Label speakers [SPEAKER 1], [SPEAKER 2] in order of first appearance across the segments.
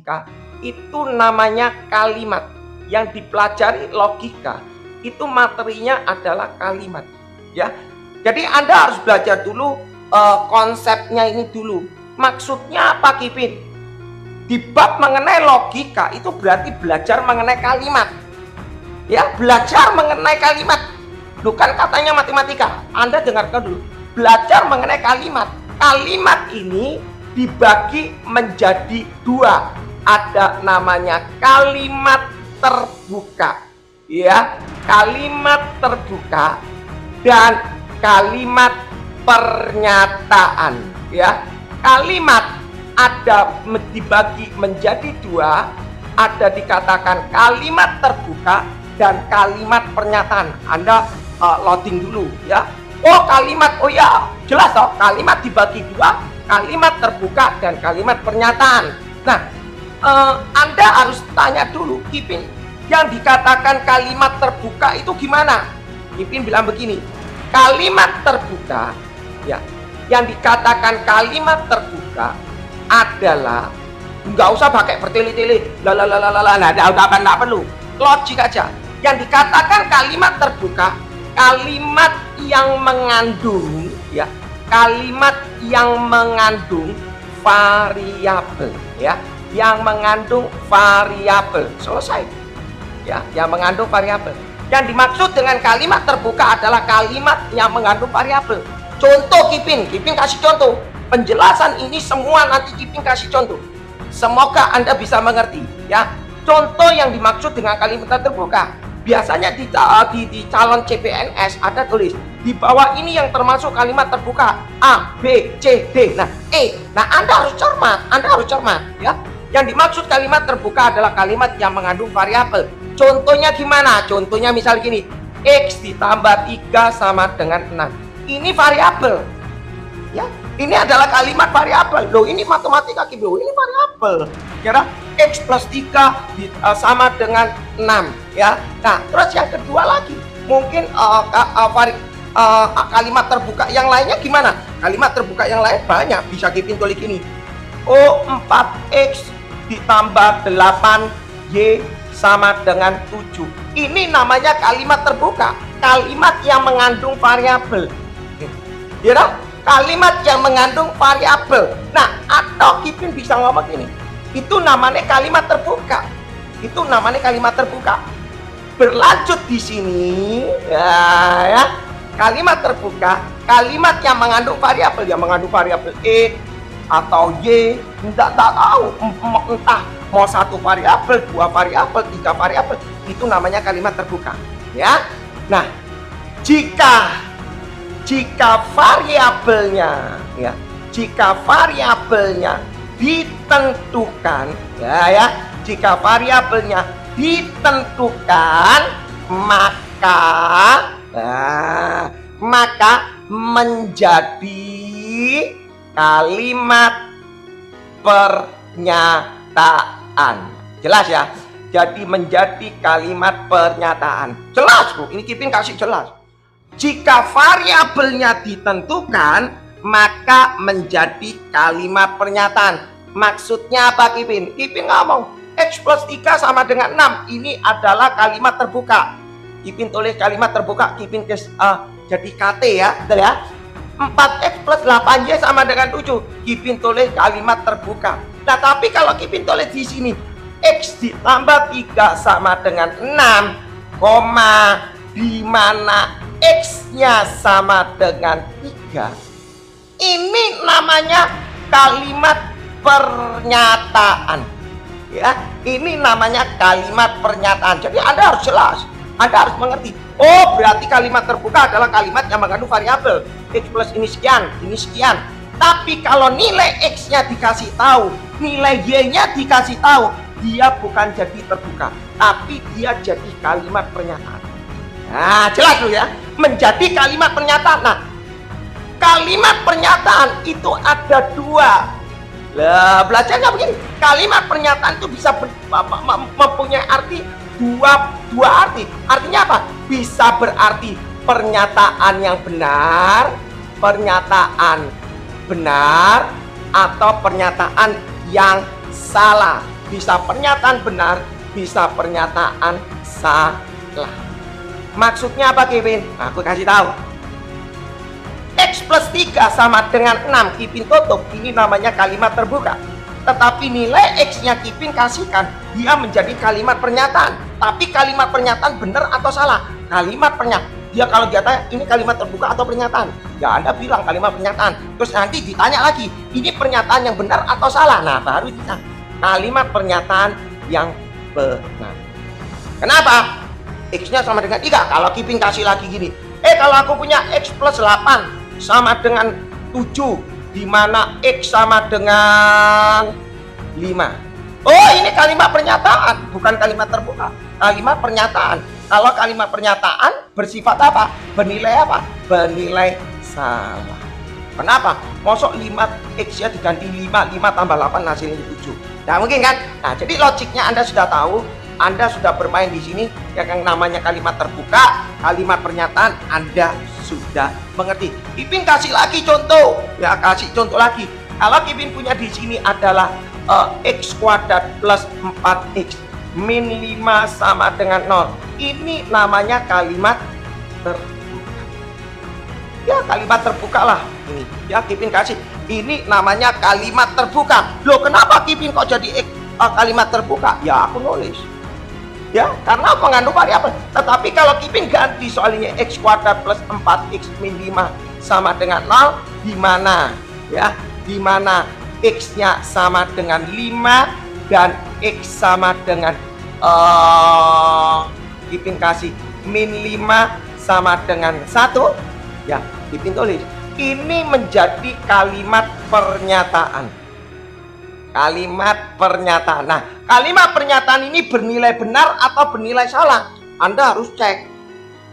[SPEAKER 1] logika itu namanya kalimat. Yang dipelajari logika itu materinya adalah kalimat, ya. Jadi Anda harus belajar dulu konsepnya ini dulu. Maksudnya apa, Kipin? Di bab mengenai logika itu berarti belajar mengenai kalimat, ya. Belajar mengenai kalimat, bukan katanya matematika. Anda dengarkan dulu, belajar mengenai kalimat. Kalimat ini dibagi menjadi dua. Ada namanya kalimat terbuka, ya, kalimat terbuka dan kalimat pernyataan, ya. Kalimat ada dibagi menjadi dua, ada dikatakan kalimat terbuka dan kalimat pernyataan. Anda loading dulu, ya. Oh, kalimat, oh ya, jelas toh, kalimat dibagi dua, kalimat terbuka dan kalimat pernyataan. Nah, Anda harus tanya dulu, Kipin, yang dikatakan kalimat terbuka itu gimana? Kipin bilang begini, kalimat terbuka, ya, yang dikatakan kalimat terbuka adalah, nggak usah pakai bertele-tele, nggak perlu, logik aja. Yang dikatakan kalimat terbuka, kalimat yang mengandung, ya, kalimat yang mengandung variabel, ya, yang mengandung variabel. Selesai, ya, yang mengandung variabel. Yang dimaksud dengan kalimat terbuka adalah kalimat yang mengandung variabel. Contoh, Kipin kasih contoh. Penjelasan ini semua nanti Kipin kasih contoh. Semoga Anda bisa mengerti, ya. Contoh yang dimaksud dengan kalimat terbuka, biasanya di calon CPNS ada tulis di bawah ini yang termasuk kalimat terbuka A, B, C, D, nah E. Nah, Anda harus cermat, ya. Yang dimaksud kalimat terbuka adalah kalimat yang mengandung variabel. Contohnya gimana? Contohnya misal gini, X ditambah 3 sama dengan 6. Ini variabel, ya. Ini adalah kalimat variabel. Loh, ini matematika, Bro. Ini variabel. Kira X plus 3 sama dengan 6, ya. Nah, terus yang kedua lagi, mungkin kalimat terbuka yang lainnya gimana? Kalimat terbuka yang lain banyak. Bisa Kipin tulis gini, O 4X ditambah 8Y sama dengan 7. Ini namanya kalimat terbuka, kalimat yang mengandung variabel, ya, kalimat yang mengandung variabel. Nah, atau Kipin bisa ngomong gini, itu namanya kalimat terbuka, itu namanya kalimat terbuka. Berlanjut di sini, ya, kalimat terbuka, kalimat yang mengandung variabel E atau Y, tidak tahu, entah mau 1 variabel, 2 variabel, 3 variabel, itu namanya kalimat terbuka, ya. Nah, jika variabelnya, ya, jika variabelnya ditentukan, ya, jika variabelnya ditentukan, maka menjadi kalimat pernyataan. Jelas ya? Jadi menjadi kalimat pernyataan. Jelas, Bu. Ini Kipin kasih jelas. Jika variabelnya ditentukan, maka menjadi kalimat pernyataan. Maksudnya apa, Kipin? Kipin ngomong X plus 3 sama dengan 6. Ini adalah kalimat terbuka. Kipin tulis kalimat terbuka, Kipin jadi KT, ya, betul ya. 4X plus 8Y sama dengan 7. Kipin tulis kalimat terbuka. Nah, tapi kalau Kipin tulis di sini X ditambah 3 sama dengan 6, di mana X-nya sama dengan 3. Ini namanya kalimat pernyataan, ya. Ini namanya kalimat pernyataan. Jadi Anda harus jelas, Anda harus mengerti. Oh, berarti kalimat terbuka adalah kalimat yang mengandung variabel. X plus ini sekian, ini sekian. Tapi kalau nilai X-nya dikasih tahu, nilai Y-nya dikasih tahu, dia bukan jadi terbuka, tapi dia jadi kalimat pernyataan. Nah, jelas dulu ya, menjadi kalimat pernyataan. Nah, kalimat pernyataan itu ada dua. Lah, belajarnya begini, kalimat pernyataan itu bisa mempunyai arti dua arti. Artinya apa? Bisa berarti pernyataan yang benar, atau pernyataan yang salah. Bisa pernyataan benar, bisa pernyataan salah. Maksudnya apa, Kevin? Aku kasih tahu. X plus 3 sama dengan 6, Kipin tutup. Ini namanya kalimat terbuka. Tetapi nilai X-nya Kipin kasihkan, dia menjadi kalimat pernyataan. Tapi kalimat pernyataan benar atau salah? Kalimat pernyataan. Dia kalau dia tanya, ini kalimat terbuka atau pernyataan? Ya Anda bilang kalimat pernyataan. Terus nanti ditanya lagi, ini pernyataan yang benar atau salah? Nah, baru kita kalimat pernyataan yang benar. Kenapa? X-nya sama dengan 3. Kalau Kipin kasih lagi gini, kalau aku punya X plus 8 sama dengan 7, di mana X sama dengan 5. Oh, ini kalimat pernyataan, bukan kalimat terbuka. Kalimat pernyataan. Kalau kalimat pernyataan bersifat apa? Bernilai apa? Bernilai salah. Kenapa? Mosok 5X-nya diganti 5 tambah 8 hasilnya 7. Nah, mungkin kan? Nah, jadi logiknya Anda sudah tahu. Anda sudah bermain di sini yang namanya kalimat terbuka, kalimat pernyataan, Anda sudah mengerti. Kipin kasih lagi contoh, ya kasih contoh lagi. Kalau Kipin punya di sini adalah X kuadrat plus 4X min 5 sama dengan 0. Ini namanya kalimat terbuka. Ya, kalimat terbuka lah ini. Ya, Kipin kasih. Ini namanya kalimat terbuka. Loh, kenapa Kipin kok jadi kalimat terbuka? Ya, aku nulis. Ya, karena mengandung variabel. Tetapi kalau Kipin ganti soalnya X kuadrat plus 4X min 5 sama dengan 0, di mana? Ya, di mana X-nya sama dengan 5 dan X sama dengan Kipin kasih min 5 sama dengan 1. Ya, Kipin tulis. Ini menjadi kalimat pernyataan. Kalimat pernyataan. Nah, kalimat pernyataan ini bernilai benar atau bernilai salah? Anda harus cek.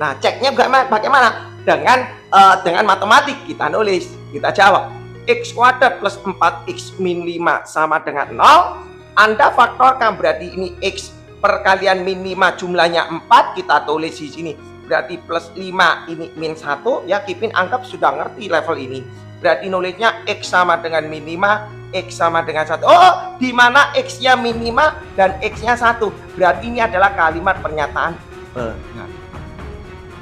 [SPEAKER 1] Nah, ceknya bagaimana? Dengan matematik kita nulis, kita jawab. X kuadrat plus 4X min 5 sama dengan 0. Anda faktorkan, berarti ini X perkalian min 5 jumlahnya 4, kita tulis di sini. Berarti plus 5 ini min 1, ya Kipin anggap sudah ngerti level ini. Berarti nulisnya X sama dengan min 5, X sama dengan 1. Oh, di mana X-nya min 5 dan X-nya 1. Berarti ini adalah kalimat pernyataan benar.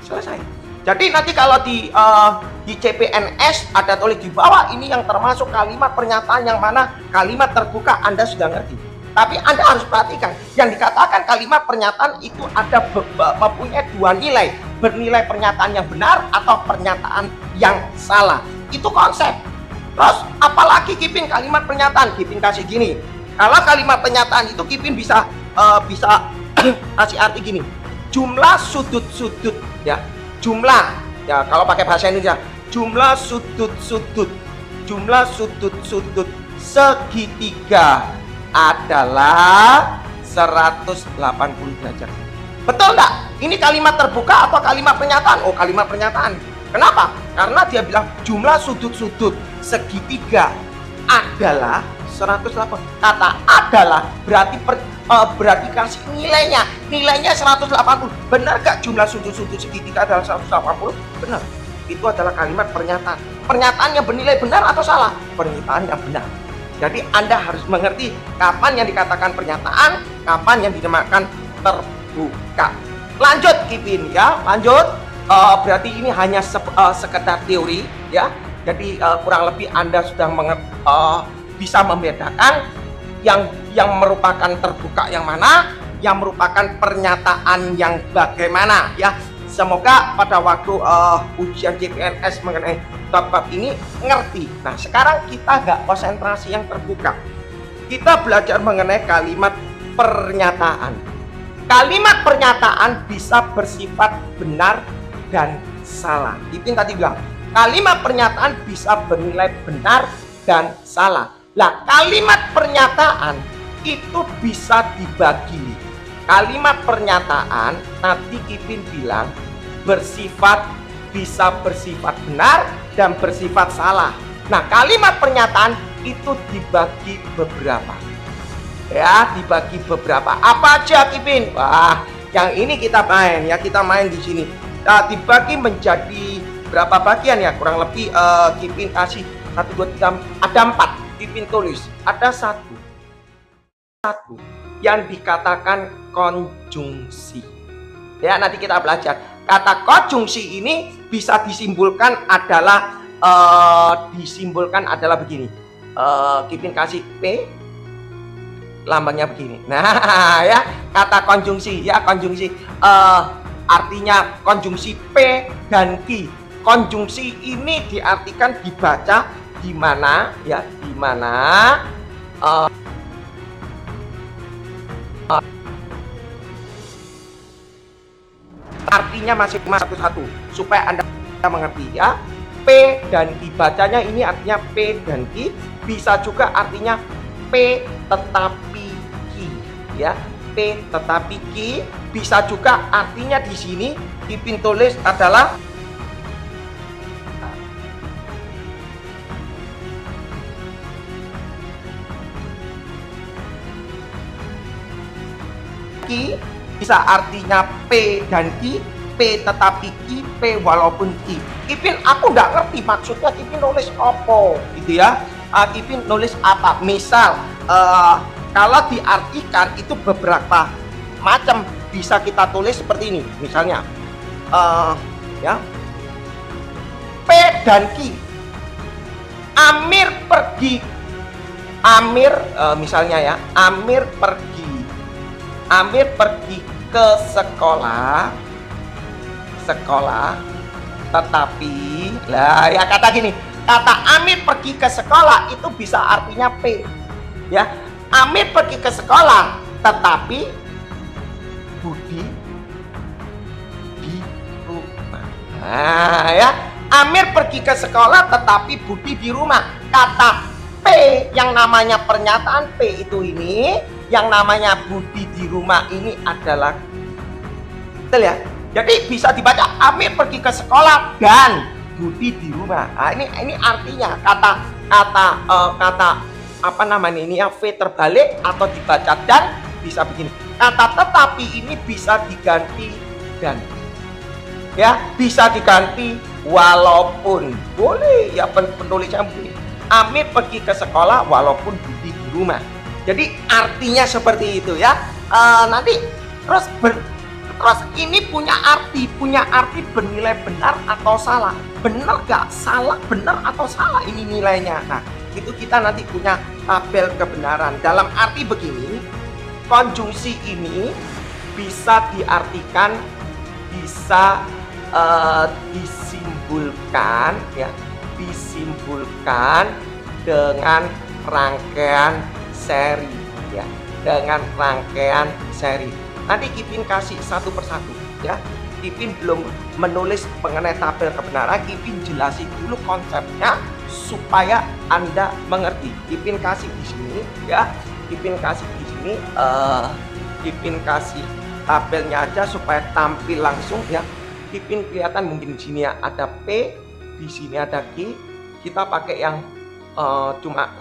[SPEAKER 1] Selesai. Jadi nanti kalau di CPNS ada tulis di bawah, ini yang termasuk kalimat pernyataan yang mana kalimat terbuka, Anda sudah ngerti. Tapi Anda harus perhatikan, yang dikatakan kalimat pernyataan itu ada mempunyai dua nilai. Bernilai pernyataan yang benar atau pernyataan yang salah. Itu konsep. Terus apalagi Kipin kalimat pernyataan, Kipin kasih gini. Kalau kalimat pernyataan itu Kipin bisa kasih arti gini. Jumlah sudut-sudut, ya. Jumlah, ya kalau pakai bahasa Indonesia, jumlah sudut-sudut segitiga adalah 180 derajat. Betul enggak? Ini kalimat terbuka atau kalimat pernyataan? Oh, kalimat pernyataan. Kenapa? Karena dia bilang jumlah sudut-sudut segitiga adalah 180. Kata adalah berarti berarti kasih nilainya 180. Benar gak jumlah sudut-sudut segitiga adalah 180? Benar. Itu adalah kalimat pernyataan. Pernyataan yang bernilai benar atau salah? Pernyataan yang benar. Jadi Anda harus mengerti kapan yang dikatakan pernyataan, kapan yang dinamakan terbuka. Lanjut Kipin, ya, lanjut. Berarti ini hanya sekedar teori, ya. Jadi kurang lebih Anda sudah bisa membedakan yang merupakan terbuka yang mana, yang merupakan pernyataan yang bagaimana, ya. Semoga pada waktu ujian CPNS mengenai bab-bab ini ngerti. Nah, sekarang kita nggak konsentrasi yang terbuka. Kita belajar mengenai kalimat pernyataan. Kalimat pernyataan bisa bersifat benar dan salah. Kipin tadi bilang, kalimat pernyataan bisa bernilai benar dan salah. Nah, kalimat pernyataan itu bisa dibagi. Kalimat pernyataan nanti Kipin bilang bisa bersifat benar dan bersifat salah. Nah, kalimat pernyataan itu dibagi beberapa. Ya, dibagi beberapa. Apa aja Kipin? Wah, yang ini kita main, ya, kita main di sini. Nah, dibagi menjadi berapa bagian ya? Kurang lebih Kipin kasih 1, 2, 3, ada 4. Kipin tulis ada 1, satu yang dikatakan konjungsi. Ya, nanti kita belajar. Kata konjungsi ini bisa disimbolkan adalah begini. Kipin kasih P, lambangnya begini. Nah, ya, kata konjungsi, ya, konjungsi artinya konjungsi P dan Q. Konjungsi ini diartikan dibaca di mana, ya, di mana artinya masih satu-satu supaya Anda mengerti, ya. P dan Q, bacanya ini artinya P dan Q, bisa juga artinya P tetapi Q, ya. P tetapi Q, bisa juga artinya di sini Kipin tulis adalah Q, bisa artinya P dan Q, P tetapi Q, P walaupun Q. Kipin aku nggak ngerti maksudnya Kipin nulis apa gitu, ya. Kipin nulis apa, misal kalau diartikan itu beberapa macam, bisa kita tulis seperti ini misalnya, ya, P dan Q. Amir pergi, misalnya, ya, Amir pergi ke sekolah, tetapi lah, ya, kata gini, kata Amir pergi ke sekolah itu bisa artinya P, ya. Amir pergi ke sekolah tetapi Budi di rumah. Nah, ya, Amir pergi ke sekolah tetapi Budi di rumah. Kata P yang namanya pernyataan P itu ini, yang namanya Budi di rumah ini adalah, betul, ya. Jadi bisa dibaca Amir pergi ke sekolah dan Budi di rumah. Nah, ini artinya kata apa namanya ini, ya, V terbalik atau dibaca dan, bisa begini. Kata tetapi ini bisa diganti dan, ya, bisa diganti walaupun, boleh, ya, penulisnya begini. Amir pergi ke sekolah walaupun Budi di rumah. Jadi artinya seperti itu, ya. Nanti terus ini punya arti bernilai benar atau salah. Benar gak? Salah, benar atau salah ini nilainya. Nah, itu kita nanti punya tabel kebenaran. Dalam arti begini, konjungsi ini bisa diartikan, bisa disimpulkan, ya, disimpulkan dengan rangkaian seri, ya, dengan rangkaian seri. Nanti Kipin kasih satu persatu, ya. Kipin belum menulis mengenai tabel kebenaran, Kipin jelasin dulu konsepnya supaya Anda mengerti. Kipin kasih di sini, ya. Kipin kasih di sini, Kipin kasih tabelnya aja supaya tampil langsung, ya. Kipin kelihatan mungkin di sini, ya, ada P, di sini ada Q. Kita pakai yang cuma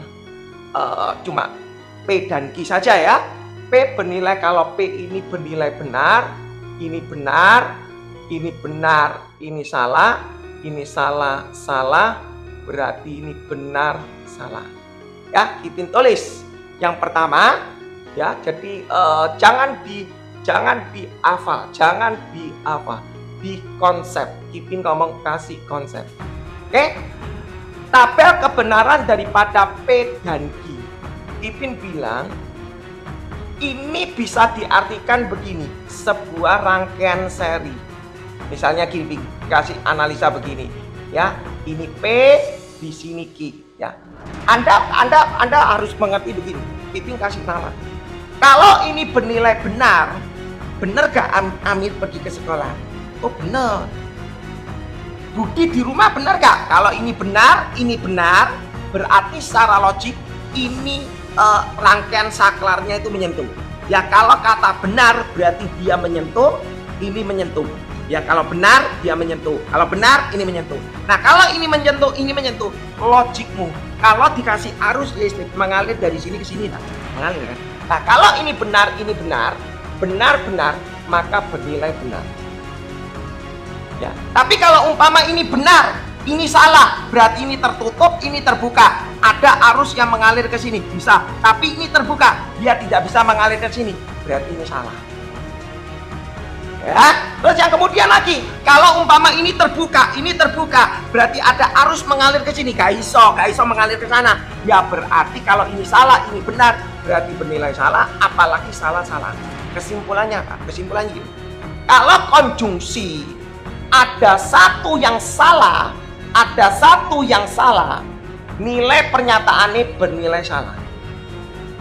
[SPEAKER 1] P dan Q saja, ya. P bernilai, kalau P ini bernilai benar, ini benar, ini benar, ini salah, salah, berarti ini benar, salah. Ya, Kipin tulis yang pertama, ya. Jadi jangan dihafal, di konsep. Kipin ngomong kasih konsep. Oke? Tabel kebenaran daripada P dan Q. Kipin bilang ini bisa diartikan begini, sebuah rangkaian seri. Misalnya Kipin kasih analisa begini, ya. Ini P, di sini Q, ya. Anda harus mengerti begini. Kipin kasih nama. Kalau ini bernilai benar gak Amir pergi ke sekolah? Oh, benar. Budi di rumah benar gak? Kalau ini benar, berarti secara logik ini rangkaian saklarnya itu menyentuh. Ya, kalau kata benar berarti dia menyentuh, ini menyentuh. Ya, kalau benar dia menyentuh, kalau benar ini menyentuh. Nah, kalau ini menyentuh, ini menyentuh, logikmu kalau dikasih arus listrik mengalir dari sini ke sini, mengalir, kan? Nah, kalau ini benar, maka bernilai benar. Ya, tapi kalau umpama ini benar, ini salah, berarti ini tertutup, ini terbuka. ada arus yang mengalir ke sini, bisa. Tapi ini terbuka, dia tidak bisa mengalir ke sini. Berarti ini salah. Ya, terus yang kemudian lagi, kalau umpama ini terbuka, berarti ada arus mengalir ke sini, gak iso mengalir ke sana. Ya berarti kalau ini salah, ini benar, berarti bernilai salah, apalagi salah-salah. Kesimpulannya apa? Kesimpulannya gini. Kalau konjungsi ada satu yang salah, nilai pernyataannya bernilai salah.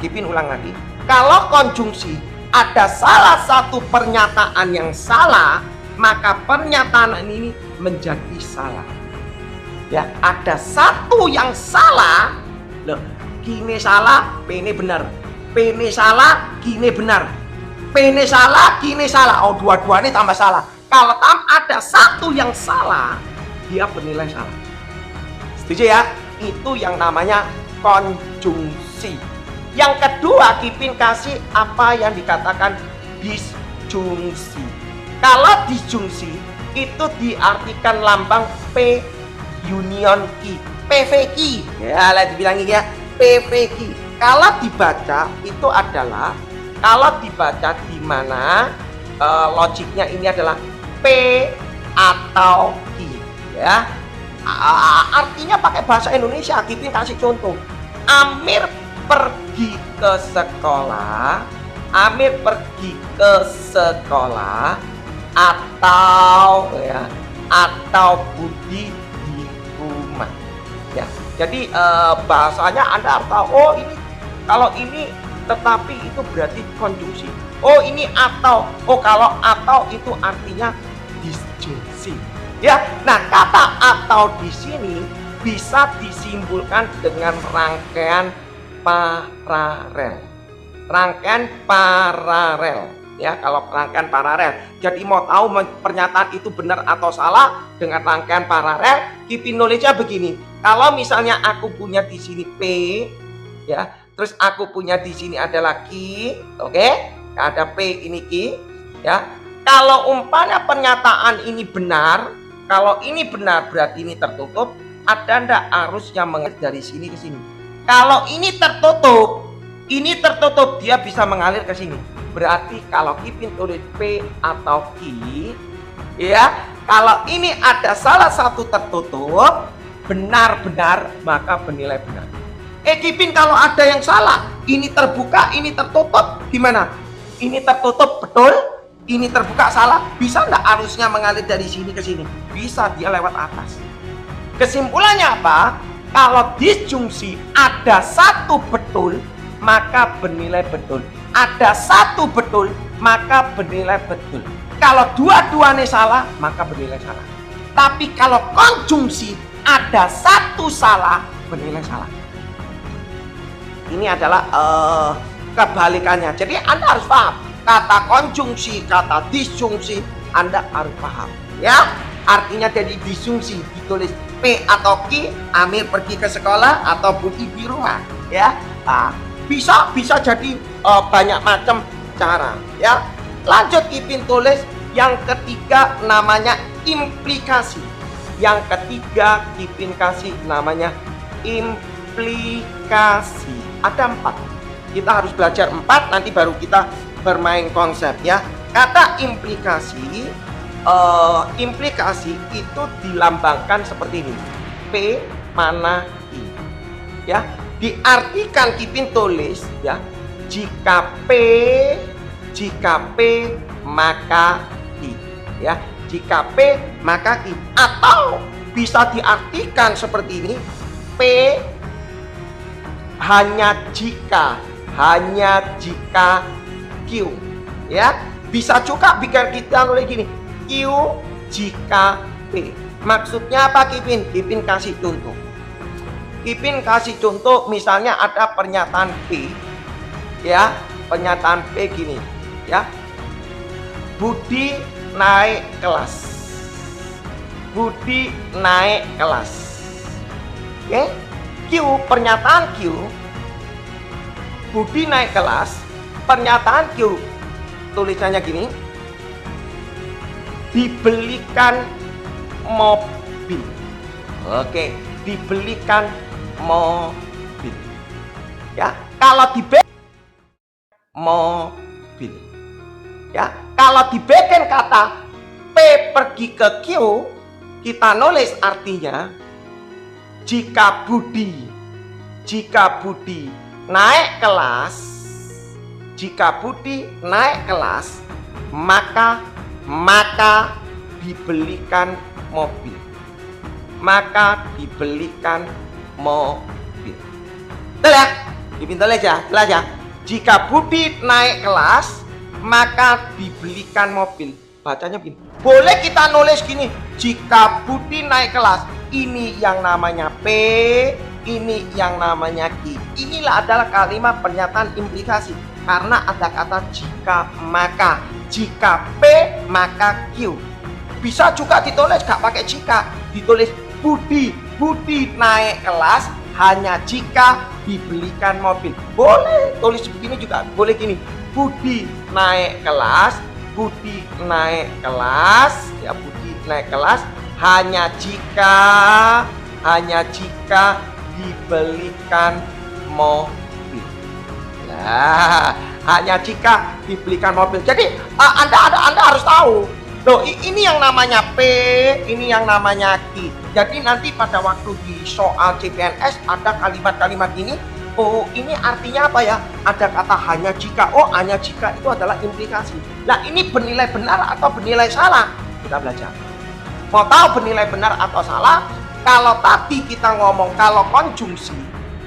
[SPEAKER 1] Kipin ulang lagi. Kalau konjungsi ada salah satu pernyataan yang salah, maka pernyataan ini menjadi salah. Ya, ada satu yang salah. Loh, gini salah, ini benar. Ini salah, gini benar. Ini salah, gini salah. Oh, dua-duanya tambah salah. Kalau ada satu yang salah, dia bernilai salah. Setuju ya? Itu yang namanya konjungsi. Yang kedua, Kipin kasih apa yang dikatakan disjungsi. Kalau disjungsi itu diartikan lambang P union Q, PVQ. Ya, lihat dibilangin ya, PVQ. Kalau dibaca itu adalah, di mana logiknya ini adalah P atau Q. Ya, artinya pakai bahasa Indonesia. Kipin kasih contoh. Amir pergi ke sekolah, atau Budi di rumah. Ya, jadi bahasanya Anda harus tahu. Oh ini, kalau ini tetapi itu berarti konjungsi. Oh ini atau. Oh kalau atau itu artinya disjungsi. Ya, nah kata atau di sini bisa disimpulkan dengan rangkaian paralel. Ya, kalau rangkaian paralel. Jadi mau tahu pernyataan itu benar atau salah dengan rangkaian paralel, Kipin nulisnya begini. Kalau misalnya aku punya di sini P, ya, terus aku punya di sini adalah Q, oke? Ada P ini Q, ya. Kalau umpamanya pernyataan ini benar, kalau ini benar berarti ini tertutup, ada ndak arus yang mengalir dari sini ke sini. Kalau ini tertutup, dia bisa mengalir ke sini. Berarti kalau Kipin tulis P atau Q, ya, kalau ini ada salah satu tertutup, benar-benar, maka bernilai benar. Kipin kalau ada yang salah, ini terbuka, ini tertutup, gimana? Ini tertutup, betul? Ini terbuka, salah? Bisa nggak arusnya mengalir dari sini ke sini? Bisa, dia lewat atas. Kesimpulannya apa? Kalau disjungsi ada satu betul, maka bernilai betul. Ada satu betul, maka bernilai betul. Kalau dua-duanya salah, maka bernilai salah. Tapi kalau konjungsi ada satu salah, bernilai salah. Ini adalah kebalikannya. Jadi Anda harus paham. Kata konjungsi, kata disjungsi, Anda harus paham. Ya, artinya jadi disjungsi ditulis P atau Q, Amir pergi ke sekolah atau Budi di rumah. Ya, bisa jadi banyak macam cara. Ya, lanjut Kipin tulis yang ketiga namanya implikasi. Yang ketiga Kipin kasih namanya implikasi. Ada 4. Kita harus belajar 4, nanti baru kita bermain konsep ya. Kata implikasi, implikasi itu dilambangkan seperti ini. P mana I. Ya, diartikan Kipin tulis ya, jika P maka I. Ya, jika P maka I. Atau bisa diartikan seperti ini, P hanya jika Q. Ya, bisa juga biar kita nulis gini, Q jika P. Maksudnya apa Kipin? Kipin kasih contoh. Kipin kasih contoh, misalnya ada pernyataan P. Ya, pernyataan P gini, ya. Budi naik kelas. Budi naik kelas. Oke? Q, pernyataan Q. Budi naik kelas. Pernyataan Q tulisannya gini. Dibelikan mobil. Oke, dibelikan mobil. Ya, kalau dibikin mobil. Ya, kalau dibikin kata P pergi ke Q, kita nulis artinya jika Budi naik kelas, maka dibelikan mobil. Betul ya? Dipintulis ya, jelas ya. Jika Budi naik kelas, maka dibelikan mobil. Bacanya begini. Boleh kita nulis gini, jika Budi naik kelas, ini yang namanya P, ini yang namanya Q. Inilah adalah kalimat pernyataan implikasi karena ada kata jika maka. Jika P maka Q. Bisa juga ditulis gak pakai jika, ditulis Budi naik kelas hanya jika dibelikan mobil. Boleh tulis begini juga, boleh gini. Budi naik kelas hanya jika dibelikan mobil. Nah, hanya jika dibelikan mobil. Jadi Anda harus tahu. Loh, ini yang namanya P, ini yang namanya Q. Jadi nanti pada waktu di soal CPNS ada kalimat-kalimat ini. Oh, ini artinya apa ya? Ada kata hanya jika. Oh, hanya jika itu adalah implikasi. Nah, ini bernilai benar atau bernilai salah? Kita belajar. Mau tahu bernilai benar atau salah? Kalau tadi kita ngomong kalau konjungsi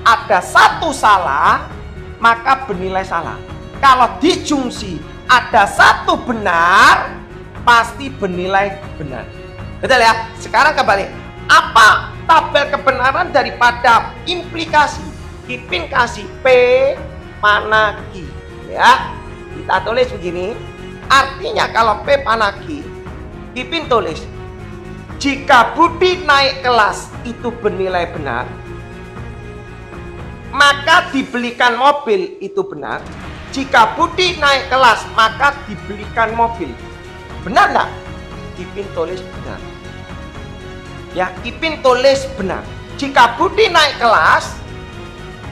[SPEAKER 1] ada satu salah, maka bernilai salah. Kalau dijungsi ada satu benar, pasti bernilai benar. Betul ya? Sekarang kembali. Apa tabel kebenaran daripada implikasi? Kipin kasih P mana Q. Ya, kita tulis begini. Artinya kalau P mana Q, Kipin tulis jika Budi naik kelas itu bernilai benar, maka dibelikan mobil itu benar. Jika Budi naik kelas maka dibelikan mobil. Benar enggak? Kipin tulis benar. Ya, Kipin tulis benar. Jika Budi naik kelas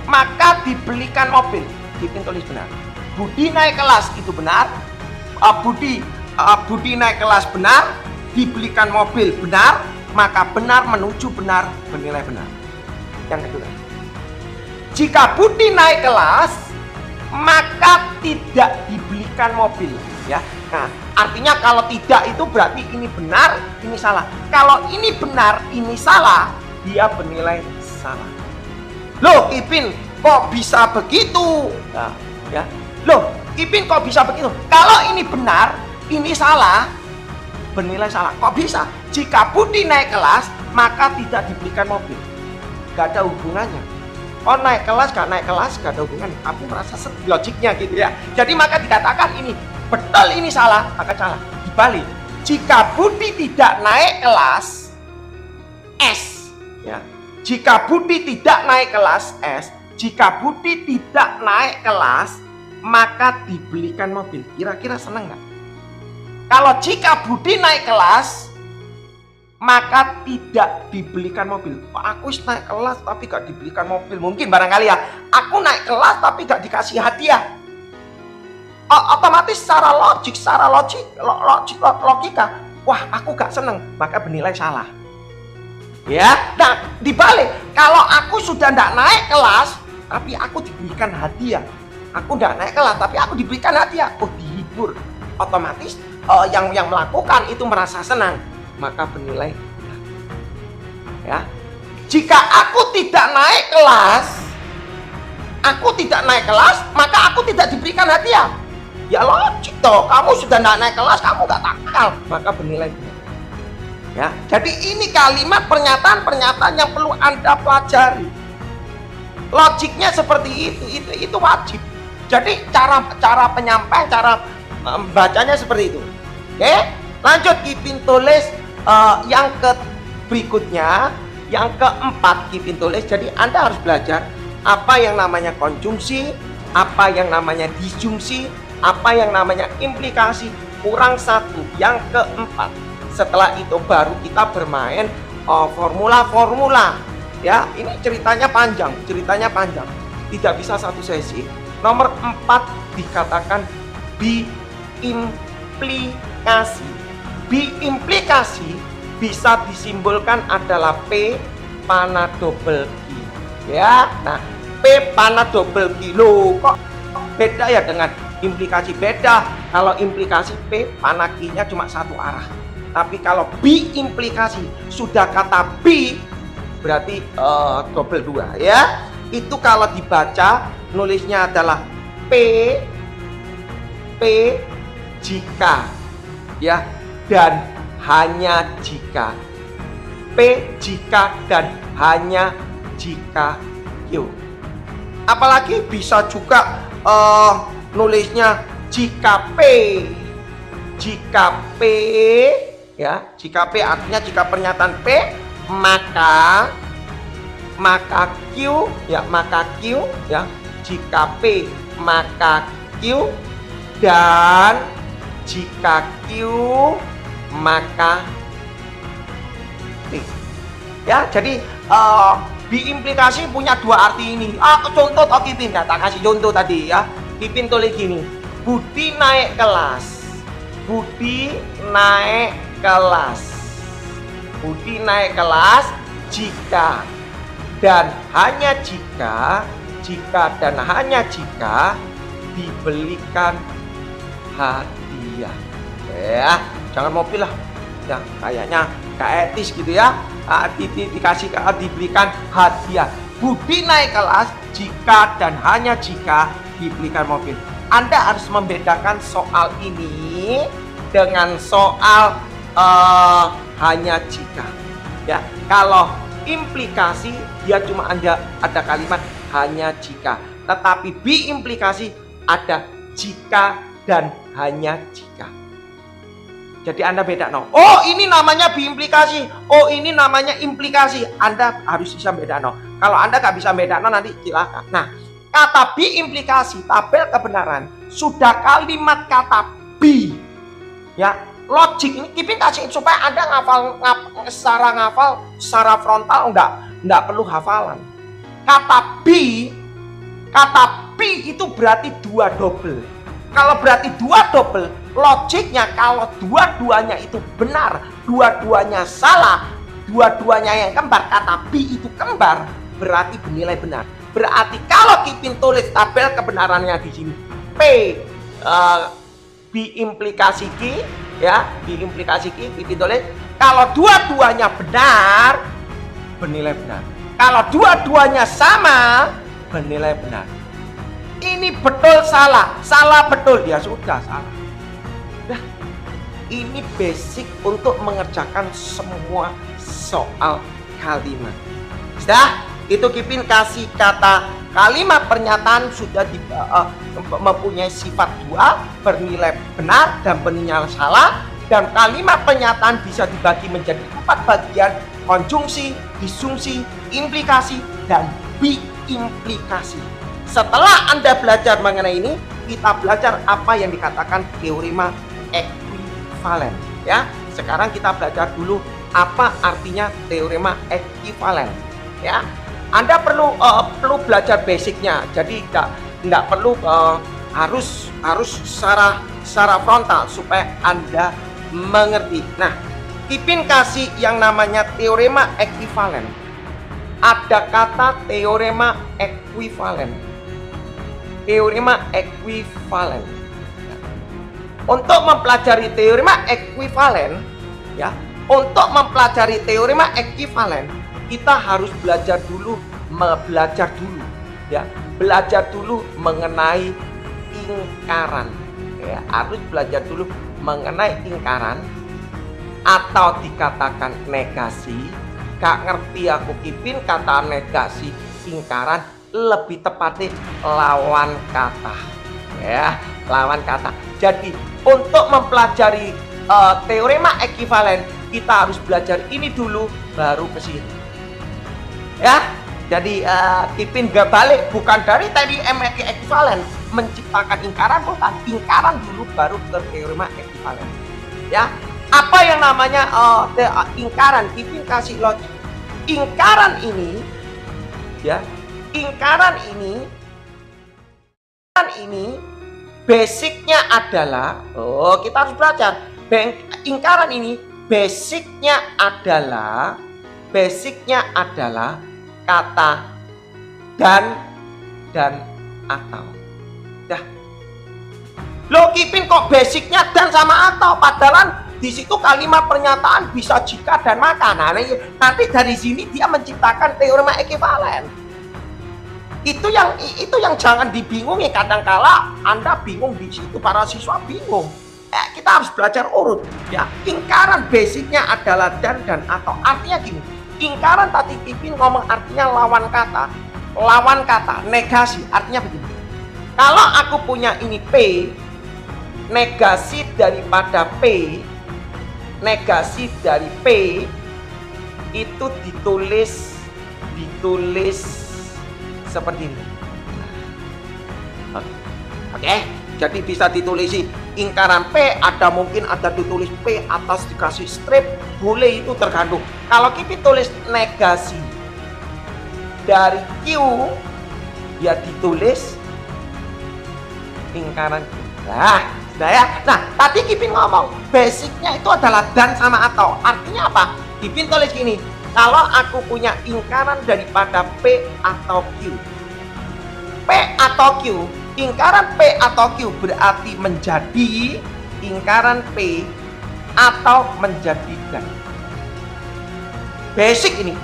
[SPEAKER 1] maka dibelikan mobil. Kipin tulis benar. Budi naik kelas itu benar. Budi naik kelas benar. Dibelikan mobil benar. Maka benar menuju benar, bernilai benar. Yang kedua, jika Budi naik kelas maka tidak dibelikan mobil. Ya, nah, artinya kalau tidak itu berarti ini benar, ini salah. Kalau ini benar, ini salah, dia bernilai salah. Loh, Kipin kok bisa begitu? Nah, ya. Loh, Kipin kok bisa begitu? Kalau ini benar, ini salah, bernilai salah. Kok bisa? Jika Budi naik kelas, maka tidak dibelikan mobil. Gak ada hubungannya. Oh, naik kelas, gak naik kelas, gak ada hubungannya. Aku merasa logiknya gitu ya. Jadi maka dikatakan ini betul, ini salah, maka salah. Dibalik. Jika Budi tidak naik kelas S, ya. Jika Budi tidak naik kelas S, jika Budi tidak naik kelas, maka dibelikan mobil. Kira-kira seneng nggak? Kalau jika Budi naik kelas, maka tidak dibelikan mobil. Aku naik kelas tapi gak dibelikan mobil. Mungkin barangkali ya, aku naik kelas tapi gak dikasih hadiah. Otomatis secara logika, wah aku gak seneng, maka bernilai salah. Ya, nah dibalik, kalau aku sudah tidak naik kelas, tapi aku diberikan hadiah. Aku tidak naik kelas, tapi aku diberikan hadiah. Oh, dihibur. Otomatis yang melakukan itu merasa senang, maka bernilai. Ya, jika aku tidak naik kelas, maka aku tidak diberikan hadiah. Ya logik toh, kamu sudah tidak naik kelas, kamu gak takal, maka bernilai. Ya, jadi ini kalimat pernyataan yang perlu Anda pelajari. Logiknya seperti itu wajib. Jadi cara penyampaian, cara bacanya seperti itu. Oke, lanjut Kipin tulis yang berikutnya, yang keempat Kipin tulis. Jadi Anda harus belajar apa yang namanya konjungsi, apa yang namanya disjungsi, apa yang namanya implikasi, kurang satu, yang keempat. Setelah itu baru kita bermain formula-formula. Ya, ini ceritanya panjang. tidak bisa satu sesi. Nomor 4 dikatakan biimplikasi. Biimplikasi bisa disimbolkan adalah P panah double Q. Ya, nah P panah double Q. Loh, kok beda ya dengan implikasi? Beda. Kalau implikasi P panah Q-nya cuma satu arah. Tapi kalau biimplikasi sudah kata bi berarti double 2 ya. Itu kalau dibaca nulisnya adalah P jika ya, dan hanya jika. P jika dan hanya jika Q. Apalagi bisa juga nulisnya jika P ya, jika P artinya jika pernyataan P maka Q ya, maka Q ya, jika P maka Q, dan jika Q maka P. Ya, jadi biimplikasi punya dua arti ini. Contoh Kipin, tak kasih contoh tadi ya. Kipin tulis gini, Budi naik kelas. Budi naik kelas. Budi naik kelas jika dan hanya jika dan hanya jika dibelikan hadiah. Ya, jangan mobil lah. Ya, kayaknya gak etis gitu ya. Dikasih dibelikan hadiah. Budi naik kelas jika dan hanya jika dibelikan mobil. Anda harus membedakan soal ini dengan soal hanya jika. Ya, kalau implikasi dia cuma ada kalimat hanya jika, tetapi biimplikasi ada jika dan hanya jika. Jadi Anda beda no. Oh, ini namanya biimplikasi. Oh, ini namanya implikasi. Anda harus bisa beda no. Kalau Anda nggak bisa beda no, nanti silakan. Nah, kata biimplikasi, tabel kebenaran, sudah kalimat kata bi. Ya, logik ini Kipin kasih supaya Anda ngafal secara frontal, enggak perlu hafalan. Kata bi itu berarti dua double. Kalau berarti dua double, logiknya kalau dua-duanya itu benar, dua-duanya salah, dua-duanya yang kembar, kata bi itu kembar, berarti bernilai benar. Berarti kalau Kipin tulis tabel kebenarannya di sini P biimplikasi Q ya, biimplikasi Q, Kipin tulis kalau dua-duanya benar, bernilai benar. Kalau dua-duanya sama, bernilai benar. Ini betul salah, salah betul, ya sudah salah. Nah, ini basic untuk mengerjakan semua soal kalimat. Sudah, itu Kipin kasih kata kalimat pernyataan sudah mempunyai sifat dua, bernilai benar dan bernilai salah, dan kalimat pernyataan bisa dibagi menjadi 4 bagian: konjungsi, disjungsi, implikasi, dan biimplikasi. Setelah Anda belajar mengenai ini, kita belajar apa yang dikatakan teorema ekuivalen ya. Sekarang kita belajar dulu apa artinya teorema ekuivalen ya. Anda perlu belajar basicnya. Jadi tidak perlu harus secara frontal supaya Anda mengerti. Nah, Kipin kasih yang namanya teorema ekuivalen. Ada kata teorema ekuivalen. Teorema ekuivalen. Untuk mempelajari teorema ekuivalen, ya, untuk mempelajari teorema ekuivalen, kita harus belajar dulu mengenai lingkaran. Ya, harus belajar dulu mengenai lingkaran atau dikatakan negasi. Gak ngerti aku Kipin kata negasi lingkaran, lebih tepatnya lawan kata ya, lawan kata. Jadi untuk mempelajari teorema ekuivalen, kita harus belajar ini dulu baru ke sini ya. Jadi Kipin gak balik, bukan dari tadi ekuivalen menciptakan lingkaran, bukan. Lingkaran dulu baru ke teorema ekuivalen ya. Apa yang namanya lingkaran? Kipin kasih logik. Lingkaran ini ya, lingkaran ini ini basicnya adalah, kita harus belajar. Ingkaran ini basicnya adalah kata dan atau. Dah. Loh, Kipin kok basicnya dan sama atau? Padahal di situ kalimat pernyataan bisa jika dan maka. Nah, nanti dari sini dia menciptakan teorema ekivalen. Itu yang jangan dibingungi. Kadangkala Anda bingung di situ, para siswa bingung. Kita harus belajar urut. Ya, ingkaran basicnya adalah dan atau. Artinya gini. Ingkaran tadi Kipin ngomong artinya lawan kata. Lawan kata, negasi. Artinya begini. Kalau aku punya ini P, negasi daripada P itu ditulis seperti ini. Oke, jadi bisa ditulis ingkaran P, mungkin ada ditulis P atas dikasih strip, boleh, itu tergantung. Kalau kita tulis negasi dari Q, ya ditulis ingkaran Q. Nah, tadi Kipin ngomong basicnya itu adalah dan sama atau. Artinya apa? Kipin tulis gini, kalau aku punya ingkaran daripada P atau Q, ingkaran P atau Q berarti menjadi ingkaran P atau menjadi dan. Basic ini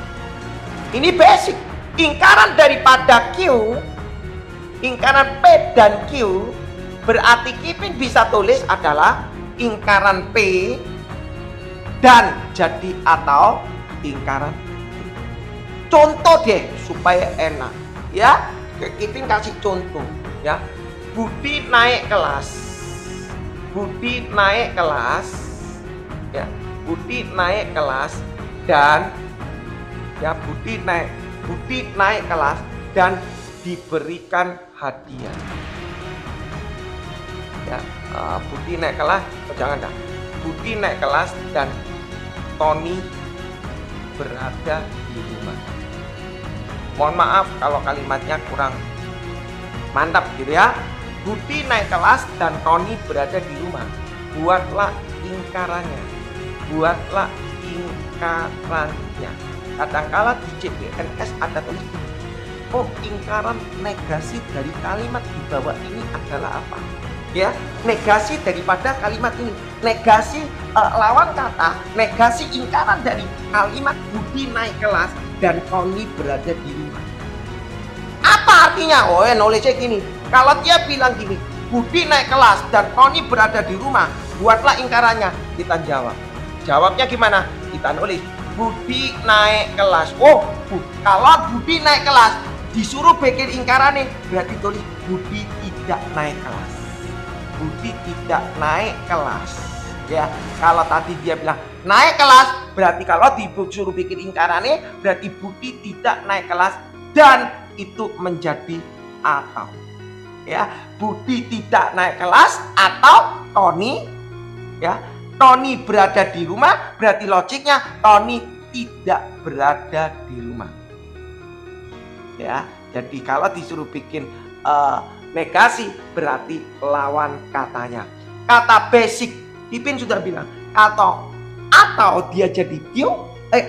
[SPEAKER 1] basic. Ingkaran daripada Q, ingkaran P dan Q, berarti Kipin bisa tulis adalah ingkaran P dan jadi atau ingkaran P. Contoh deh supaya enak, ya. Kipin kasih contoh, ya. Budi naik kelas, ya. Budi naik kelas dan ya Budi naik kelas dan diberikan hadiah. Ya, Budi naik kelas, Budi naik kelas dan Tony berada di rumah. Mohon maaf kalau kalimatnya kurang mantap gitu ya. Budi naik kelas dan Tony berada di rumah. Buatlah ingkarannya. Kadangkala di CPNS ada tulis, ingkaran negasi dari kalimat di bawah ini adalah apa? Ya, negasi daripada kalimat ini, negasi lawan kata, negasi ingkaran dari kalimat Budi naik kelas dan Tony berada di rumah. Apa artinya? Nulisnya gini, kalau dia bilang gini, Budi naik kelas dan Tony berada di rumah, buatlah ingkarannya. Kita jawabnya gimana? Kita nulis Budi naik kelas. Kalau Budi naik kelas disuruh bikin ingkarannya, berarti tulis Budi tidak naik kelas. Budi tidak naik kelas. Ya, kalau tadi dia bilang naik kelas, berarti kalau disuruh bikin ingkarannya, berarti Budi tidak naik kelas dan itu menjadi atau. Ya, Budi tidak naik kelas atau Tony, ya, Tony berada di rumah, berarti logiknya Tony tidak berada di rumah. Ya, jadi kalau disuruh bikin negasi berarti lawan katanya. Kata basic, Kipin sudah bilang atau dia jadi Q,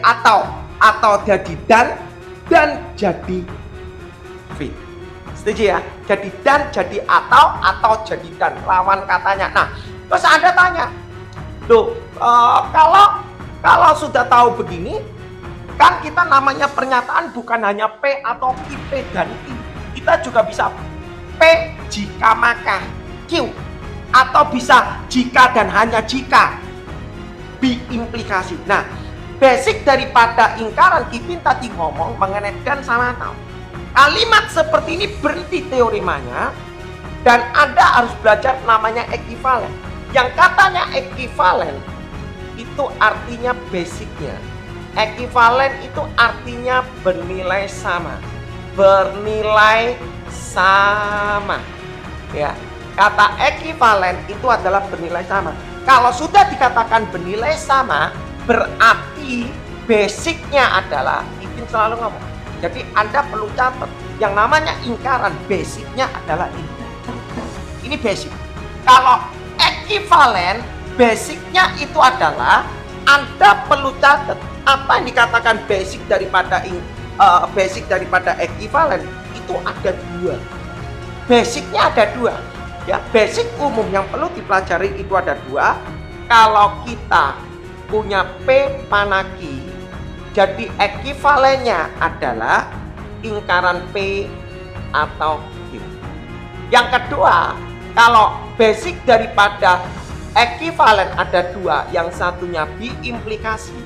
[SPEAKER 1] atau jadi dan jadi V. Setuju ya? Jadi dan jadi atau jadi dan, lawan katanya. Nah, terus Anda tanya, loh, kalau sudah tahu begini, kan kita namanya pernyataan bukan hanya P atau Q, P dan I. Kita juga bisa P jika maka Q, atau bisa jika dan hanya jika, B implikasi. Nah, basic daripada ingkaran Kipin tadi ngomong mengenai dan sama atau. Kalimat seperti ini berhenti teoremanya dan Anda harus belajar namanya ekivalen. Yang katanya ekivalen itu artinya basicnya. Ekivalen itu artinya bernilai sama. Ya, kata ekivalen itu adalah bernilai sama. Kalau sudah dikatakan bernilai sama, berarti basicnya adalah, Kipin selalu ngomong. Jadi Anda perlu catat, yang namanya ingkaran basicnya adalah ini. Ini basic. Kalau ekivalen, basicnya itu adalah Anda perlu catat apa yang dikatakan basic daripada ekivalen itu ada dua. Basicnya ada dua. Ya, basic umum yang perlu dipelajari itu ada dua. Kalau kita punya P panah Q, jadi ekivalennya adalah lingkaran P atau Q. Yang kedua, kalau basic daripada ekivalen ada dua, yang satunya biimplikasi.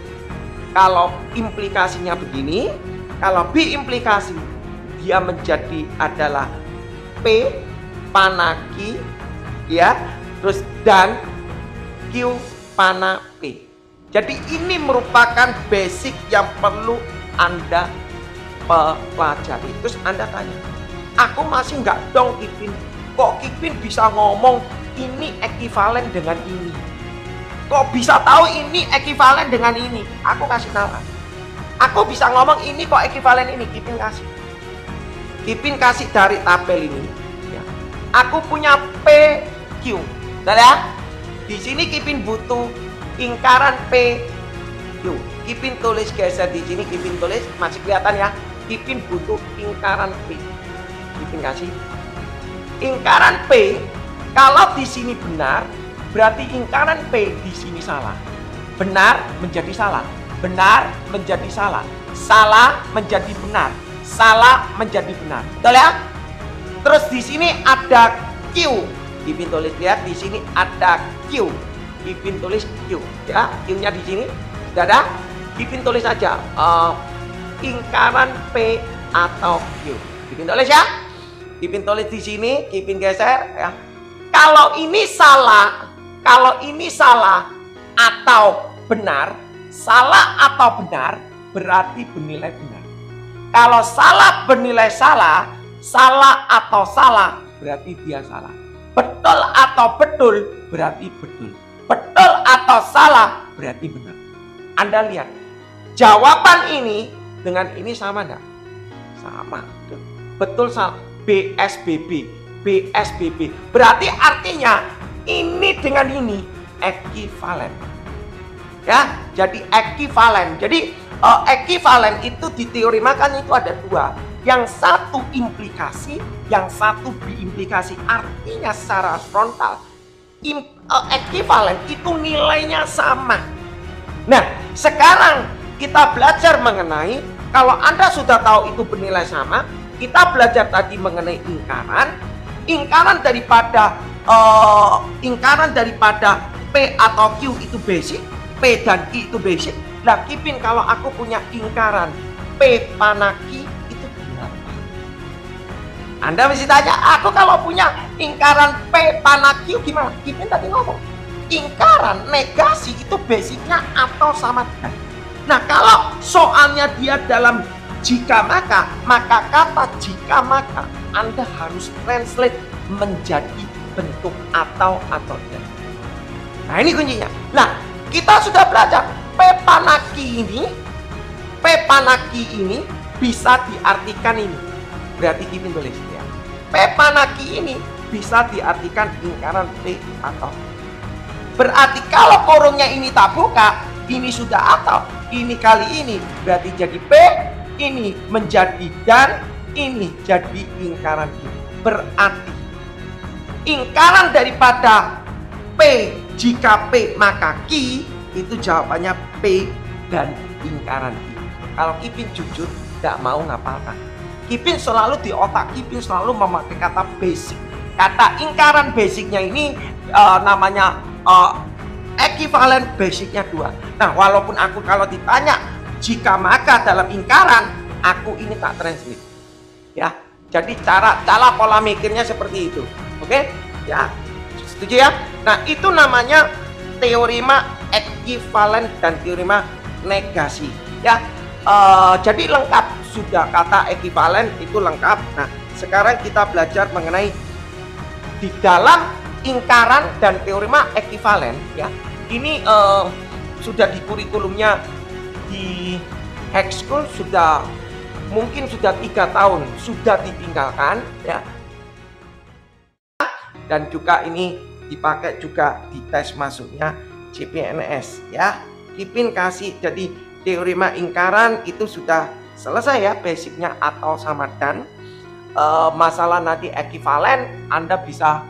[SPEAKER 1] Kalau implikasinya begini, kalau biimplikasi dia menjadi adalah P panah Q, ya, terus dan Q panah P. Jadi ini merupakan basic yang perlu Anda pelajari. Terus Anda tanya, aku masih nggak dong Kipin, kok Kipin bisa ngomong ini ekivalen dengan ini, kok bisa tahu ini ekivalen dengan ini? Aku kasih tahu, aku bisa ngomong ini kok ekivalen ini. Kipin kasih dari tabel ini ya. Aku punya PQ, ya. Di sini Kipin butuh lingkaran PQ. Kipin tulis geser di sini, Kipin tulis, masih kelihatan ya. Kipin butuh lingkaran P. Kipin kasih lingkaran P. Kalau di sini benar, berarti lingkaran P di sini salah. Benar menjadi salah, benar menjadi salah, salah menjadi benar, salah menjadi benar. Betul ya? Terus di sini ada Q. Kipin tulis, lihat di sini ada Q. Kipin tulis Q ya, Q-nya di sini. Sudah ada? Kipin tulis saja lingkaran P atau Q. Kipin tulis ya. Kipin tulis di sini, Kipin geser ya. Kalau ini salah atau benar, salah atau benar berarti bernilai benar. Kalau salah bernilai salah, salah atau salah berarti dia salah. Betul atau betul berarti betul. Betul atau salah berarti benar. Anda lihat, jawaban ini dengan ini sama enggak? Sama. Betul salah. BSBB, BSBB. Berarti artinya ini dengan ini ekivalen. Ya, jadi ekivalen. Jadi ekivalen itu diteorimakan itu ada dua. Yang satu implikasi, yang satu biimplikasi. Artinya secara frontal ekivalen itu nilainya sama. Nah, sekarang kita belajar mengenai, kalau Anda sudah tahu itu bernilai sama, kita belajar tadi mengenai lingkaran daripada P atau Q itu basic, P dan Q itu basic. Nah, Kipin kalau aku punya lingkaran P panah Q itu berapa? Anda mesti tanya, aku kalau punya lingkaran P panah Q gimana? Kipin tadi ngomong, lingkaran negasi itu basicnya atau sama dengan. Nah, kalau soalnya dia dalam jika maka kata jika maka Anda harus translate menjadi bentuk atau tidak. Nah, ini kuncinya. Nah, kita sudah belajar P panah Q ini bisa diartikan ini. Berarti Kipin tulis ya. P panah Q ini bisa diartikan lingkaran P atau. Berarti kalau kurungnya ini tak buka, ini sudah atau, ini kali ini berarti jadi P, ini menjadi dan, ini jadi lingkaran Q. Berarti lingkaran daripada P, jika P maka Q, itu jawabannya P dan lingkaran Q. Kalau Kipin jujur tidak mau ngapalkan, Kipin selalu di otak Kipin selalu memakai kata basic. Kata lingkaran basicnya ini namanya ekivalen, basicnya 2. Nah, walaupun aku kalau ditanya jika maka dalam lingkaran, aku ini tak translate. Ya, jadi cara pola mikirnya seperti itu. Oke? Ya, setuju ya? Nah, itu namanya teorema ekivalen dan teorema negasi. Ya, jadi lengkap sudah, kata ekivalen itu lengkap. Nah, sekarang kita belajar mengenai di dalam lingkaran dan teorema ekivalen. Ya, ini sudah di kurikulumnya di high school sudah mungkin sudah 3 tahun sudah ditinggalkan ya. dan juga ini dipakai juga di tes masuknya CPNS ya. Kipin kasih, jadi teorema ingkaran itu sudah selesai ya basicnya atau sama dan. Masalah nanti ekivalen Anda bisa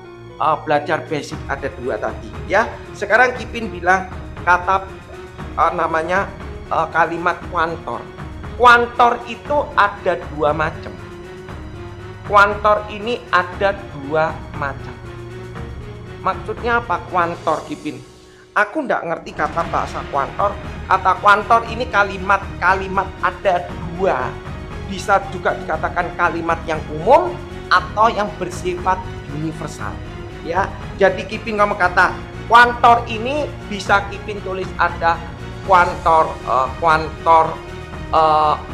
[SPEAKER 1] belajar basic ada 2 tadi ya. Sekarang Kipin bilang kata namanya kalimat kuantor. Kuantor itu ada 2 macam. Kuantor ini ada 2 macam. Maksudnya apa kuantor, Kipin? Aku nggak ngerti kata bahasa kuantor. Kata kuantor ini kalimat ada 2. Bisa juga dikatakan kalimat yang umum atau yang bersifat universal ya. Jadi Kipin ngomong kata kuantor ini bisa Kipin tulis ada kuantor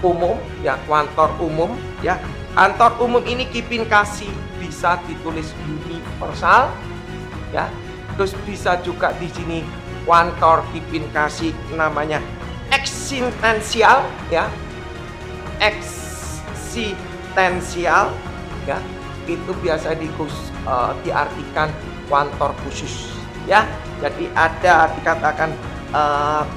[SPEAKER 1] umum ya, kuantor umum ya. Kuantor umum ini Kipin kasih bisa ditulis universal ya. Terus bisa juga di sini kuantor Kipin kasih namanya eksistensial ya. Eksistensial ya, itu biasa diartikan kuantor khusus ya. Jadi ada dikatakan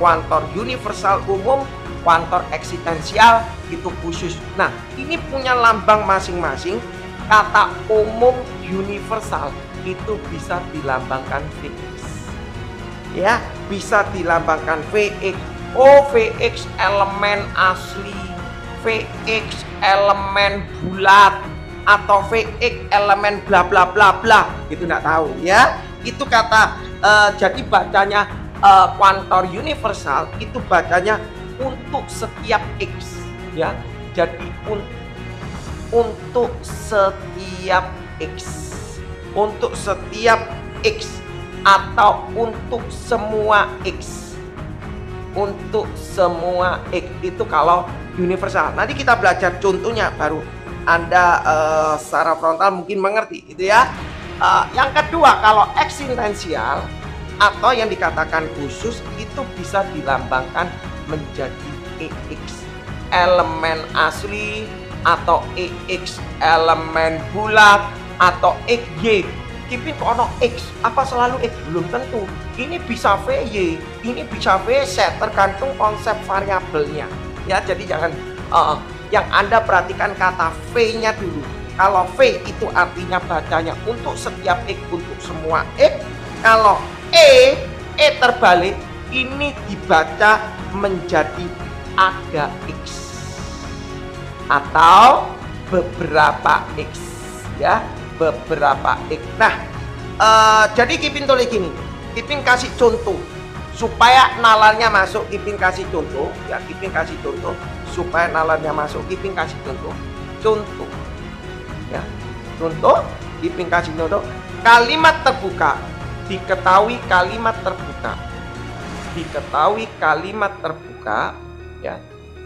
[SPEAKER 1] kuantor universal umum, kuantor eksistensial itu khusus. Nah, ini punya lambang masing-masing. Kata umum universal itu bisa dilambangkan Vx ya, bisa dilambangkan Vx. Oh, Vx elemen asli, Vx elemen bulat, atau Vx elemen bla bla bla bla, itu nggak tahu ya. Itu kata jadi bacanya kuantor universal itu bacanya untuk setiap x ya. Jadi untuk setiap x, untuk setiap x atau untuk semua x, untuk semua x itu kalau universal. Nanti kita belajar contohnya baru Anda secara frontal mungkin mengerti itu ya. Yang kedua, kalau eksistensial atau yang dikatakan khusus itu bisa dilambangkan menjadi EX elemen asli atau EX elemen bulat atau XY. Kipin kok ono X, apa selalu X? Belum tentu. Ini bisa VY, ini bisa VZ, tergantung konsep variabelnya. Ya, jadi jangan yang Anda perhatikan kata V-nya dulu. Kalau V itu artinya bacanya untuk setiap X, untuk semua X. Kalau E terbalik, ini dibaca menjadi ada X atau beberapa X ya, beberapa X. Nah, jadi Kipin tulis gini, Kipin kasih contoh supaya nalarnya masuk. Kipin kasih contoh ya, Kipin kasih contoh supaya nalarnya masuk. Kipin kasih contoh ya, contoh Kipin kasih contoh. Kalimat terbuka, diketahui kalimat terbuka, diketahui kalimat terbuka ya,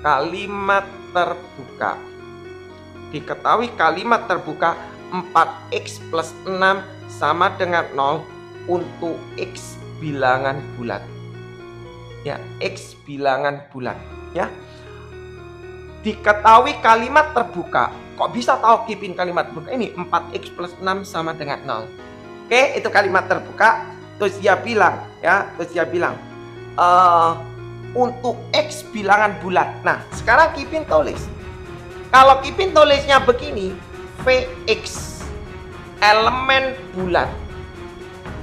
[SPEAKER 1] kalimat terbuka, diketahui kalimat terbuka 4x plus 6 sama dengan 0 untuk x bilangan bulat ya, x bilangan bulat ya. Diketahui kalimat terbuka. Kok bisa tahu Kipin kalimat terbuka ini? 4x plus 6 sama dengan 0. Oke, itu kalimat terbuka. Terus dia bilang ya, terus dia bilang untuk x bilangan bulat. Nah, sekarang Kipin tulis. Kalau Kipin tulisnya begini, Vx elemen bulat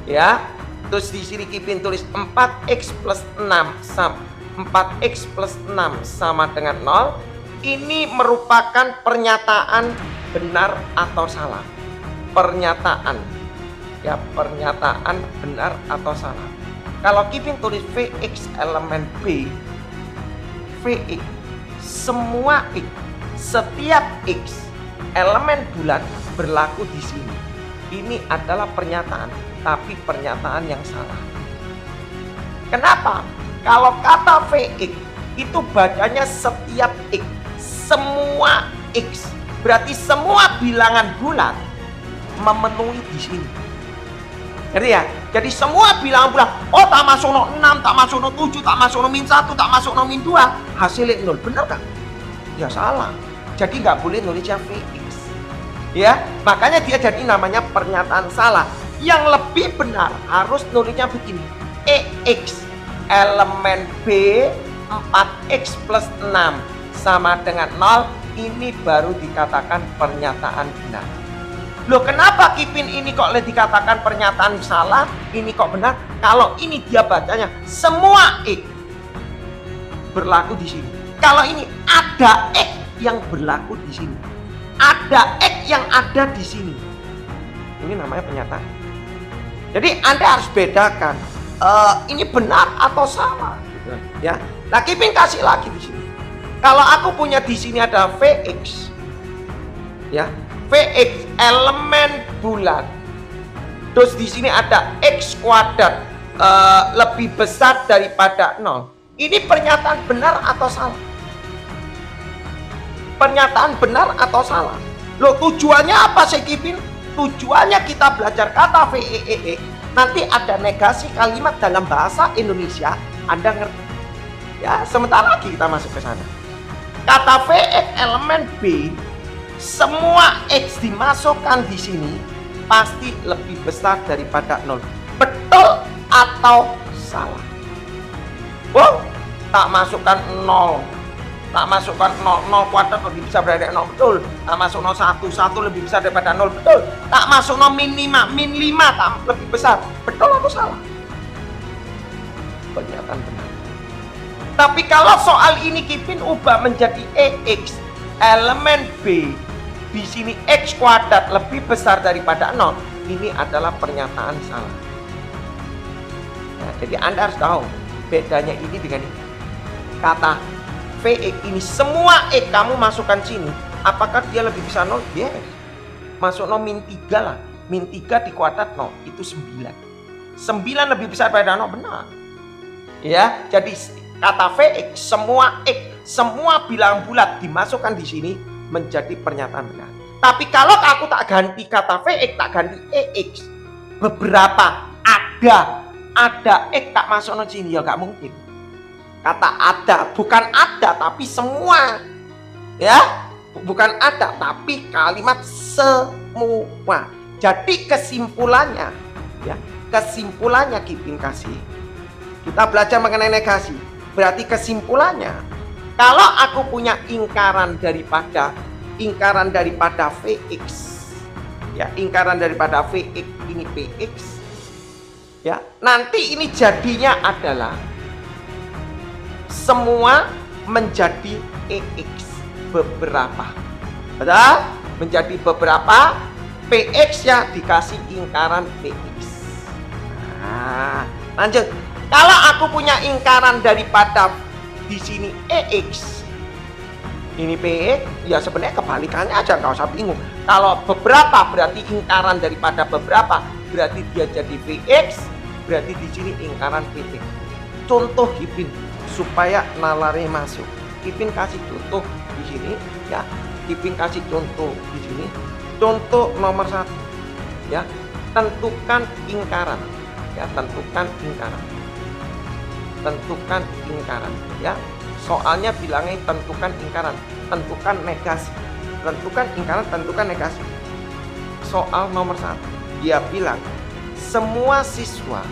[SPEAKER 1] ya. Terus di sini Kipin tulis 4x plus 6 sama 4x plus 6 sama dengan 0. Ini merupakan pernyataan benar atau salah. Pernyataan ya, pernyataan benar atau salah. Kalau Kipin tulis Vx elemen B, Vx semua x, setiap x elemen bulat berlaku di sini. Ini adalah pernyataan, tapi pernyataan yang salah. Kenapa? Kalau kata Vx itu bacanya setiap x, semua x, berarti semua bilangan bulat memenuhi di sini. Jadi ya, jadi semua bilangan bulat, oh tak masuk no 6, tak masuk no 7, tak masuk no min 1, tak masuk no min 2, hasilnya 0, benar kan? Ya salah. Jadi nggak boleh nulisnya Vx. Ya, makanya dia jadi namanya pernyataan salah. Yang lebih benar harus nulisnya begini. EX elemen B 4X plus 6 sama dengan 0. Ini baru dikatakan pernyataan benar. Loh, kenapa Kipin ini kok dikatakan pernyataan salah, ini kok benar? Kalau ini dia bacanya semua X berlaku di sini. Kalau ini ada X yang berlaku di sini, ada X yang ada di sini, ini namanya pernyataan. Jadi Anda harus bedakan ini benar atau salah, gitu, ya. Nah, Kipin kasih lagi di sini. Kalau aku punya di sini ada Vx, ya, Vx elemen bulat. Terus di sini ada x kuadrat lebih besar daripada 0. Ini pernyataan benar atau salah? Pernyataan benar atau salah? Loh, tujuannya apa sih Kipin? Tujuannya kita belajar kata VEEX. Nanti ada negasi kalimat dalam bahasa Indonesia, Anda ngerti? Ya, sebentar lagi kita masuk ke sana. Kata VX elemen B, semua X dimasukkan di sini pasti lebih besar daripada 0. Betul atau salah? Wow, tak masukkan 0. Tak masukkan 0 kuadrat lebih besar daripada 0, betul. Tak masuk 1 lebih besar daripada 0, betul. Tak masuk min 5 tak lebih besar, betul atau salah? Pernyataan benar. Tapi kalau soal ini Kipin ubah menjadi EX elemen B, di sini X kuadrat lebih besar daripada 0, ini adalah pernyataan salah. Nah, jadi Anda harus tahu bedanya ini dengan ini. Kata VX ini semua X kamu masukkan sini, apakah dia lebih besar 0? Yes. Masuk min 3 lah. Min 3 di kuadrat 0 itu 9. 9 lebih besar daripada 0, benar. Ya, jadi kata VX semua X, semua bilangan bulat dimasukkan di sini menjadi pernyataan benar. Tapi kalau aku tak ganti kata VX, tak ganti EX, beberapa ada X tak masuk di sini, ya nggak mungkin. Kata ada, bukan ada tapi semua, ya, bukan ada tapi kalimat semua. Jadi kesimpulannya, ya, kesimpulannya Kipin kasih. Kita belajar mengenai negasi. Berarti kesimpulannya, kalau aku punya ingkaran daripada Vx, ya, ingkaran daripada Vx ini Px, ya, nanti ini jadinya adalah semua menjadi EX beberapa, betul? Menjadi beberapa, Px ya dikasih ingkaran Px. Nah, lanjut. Kalau aku punya ingkaran daripada di sini EX, ini PX, ya sebenarnya kebalikannya aja, nggak usah bingung. Kalau beberapa berarti ingkaran daripada beberapa, berarti dia jadi VX, berarti di sini ingkaran PX. Contoh Kipin supaya nalarnya masuk. Kipin kasih contoh di sini, ya. Kipin kasih contoh di sini. Contoh nomor 1, ya. Tentukan ingkaran, ya. Tentukan ingkaran. Tentukan ingkaran, ya. Soalnya bilangnya tentukan ingkaran, tentukan negasi. Tentukan ingkaran, tentukan negasi. Soal nomor 1, dia bilang semua siswa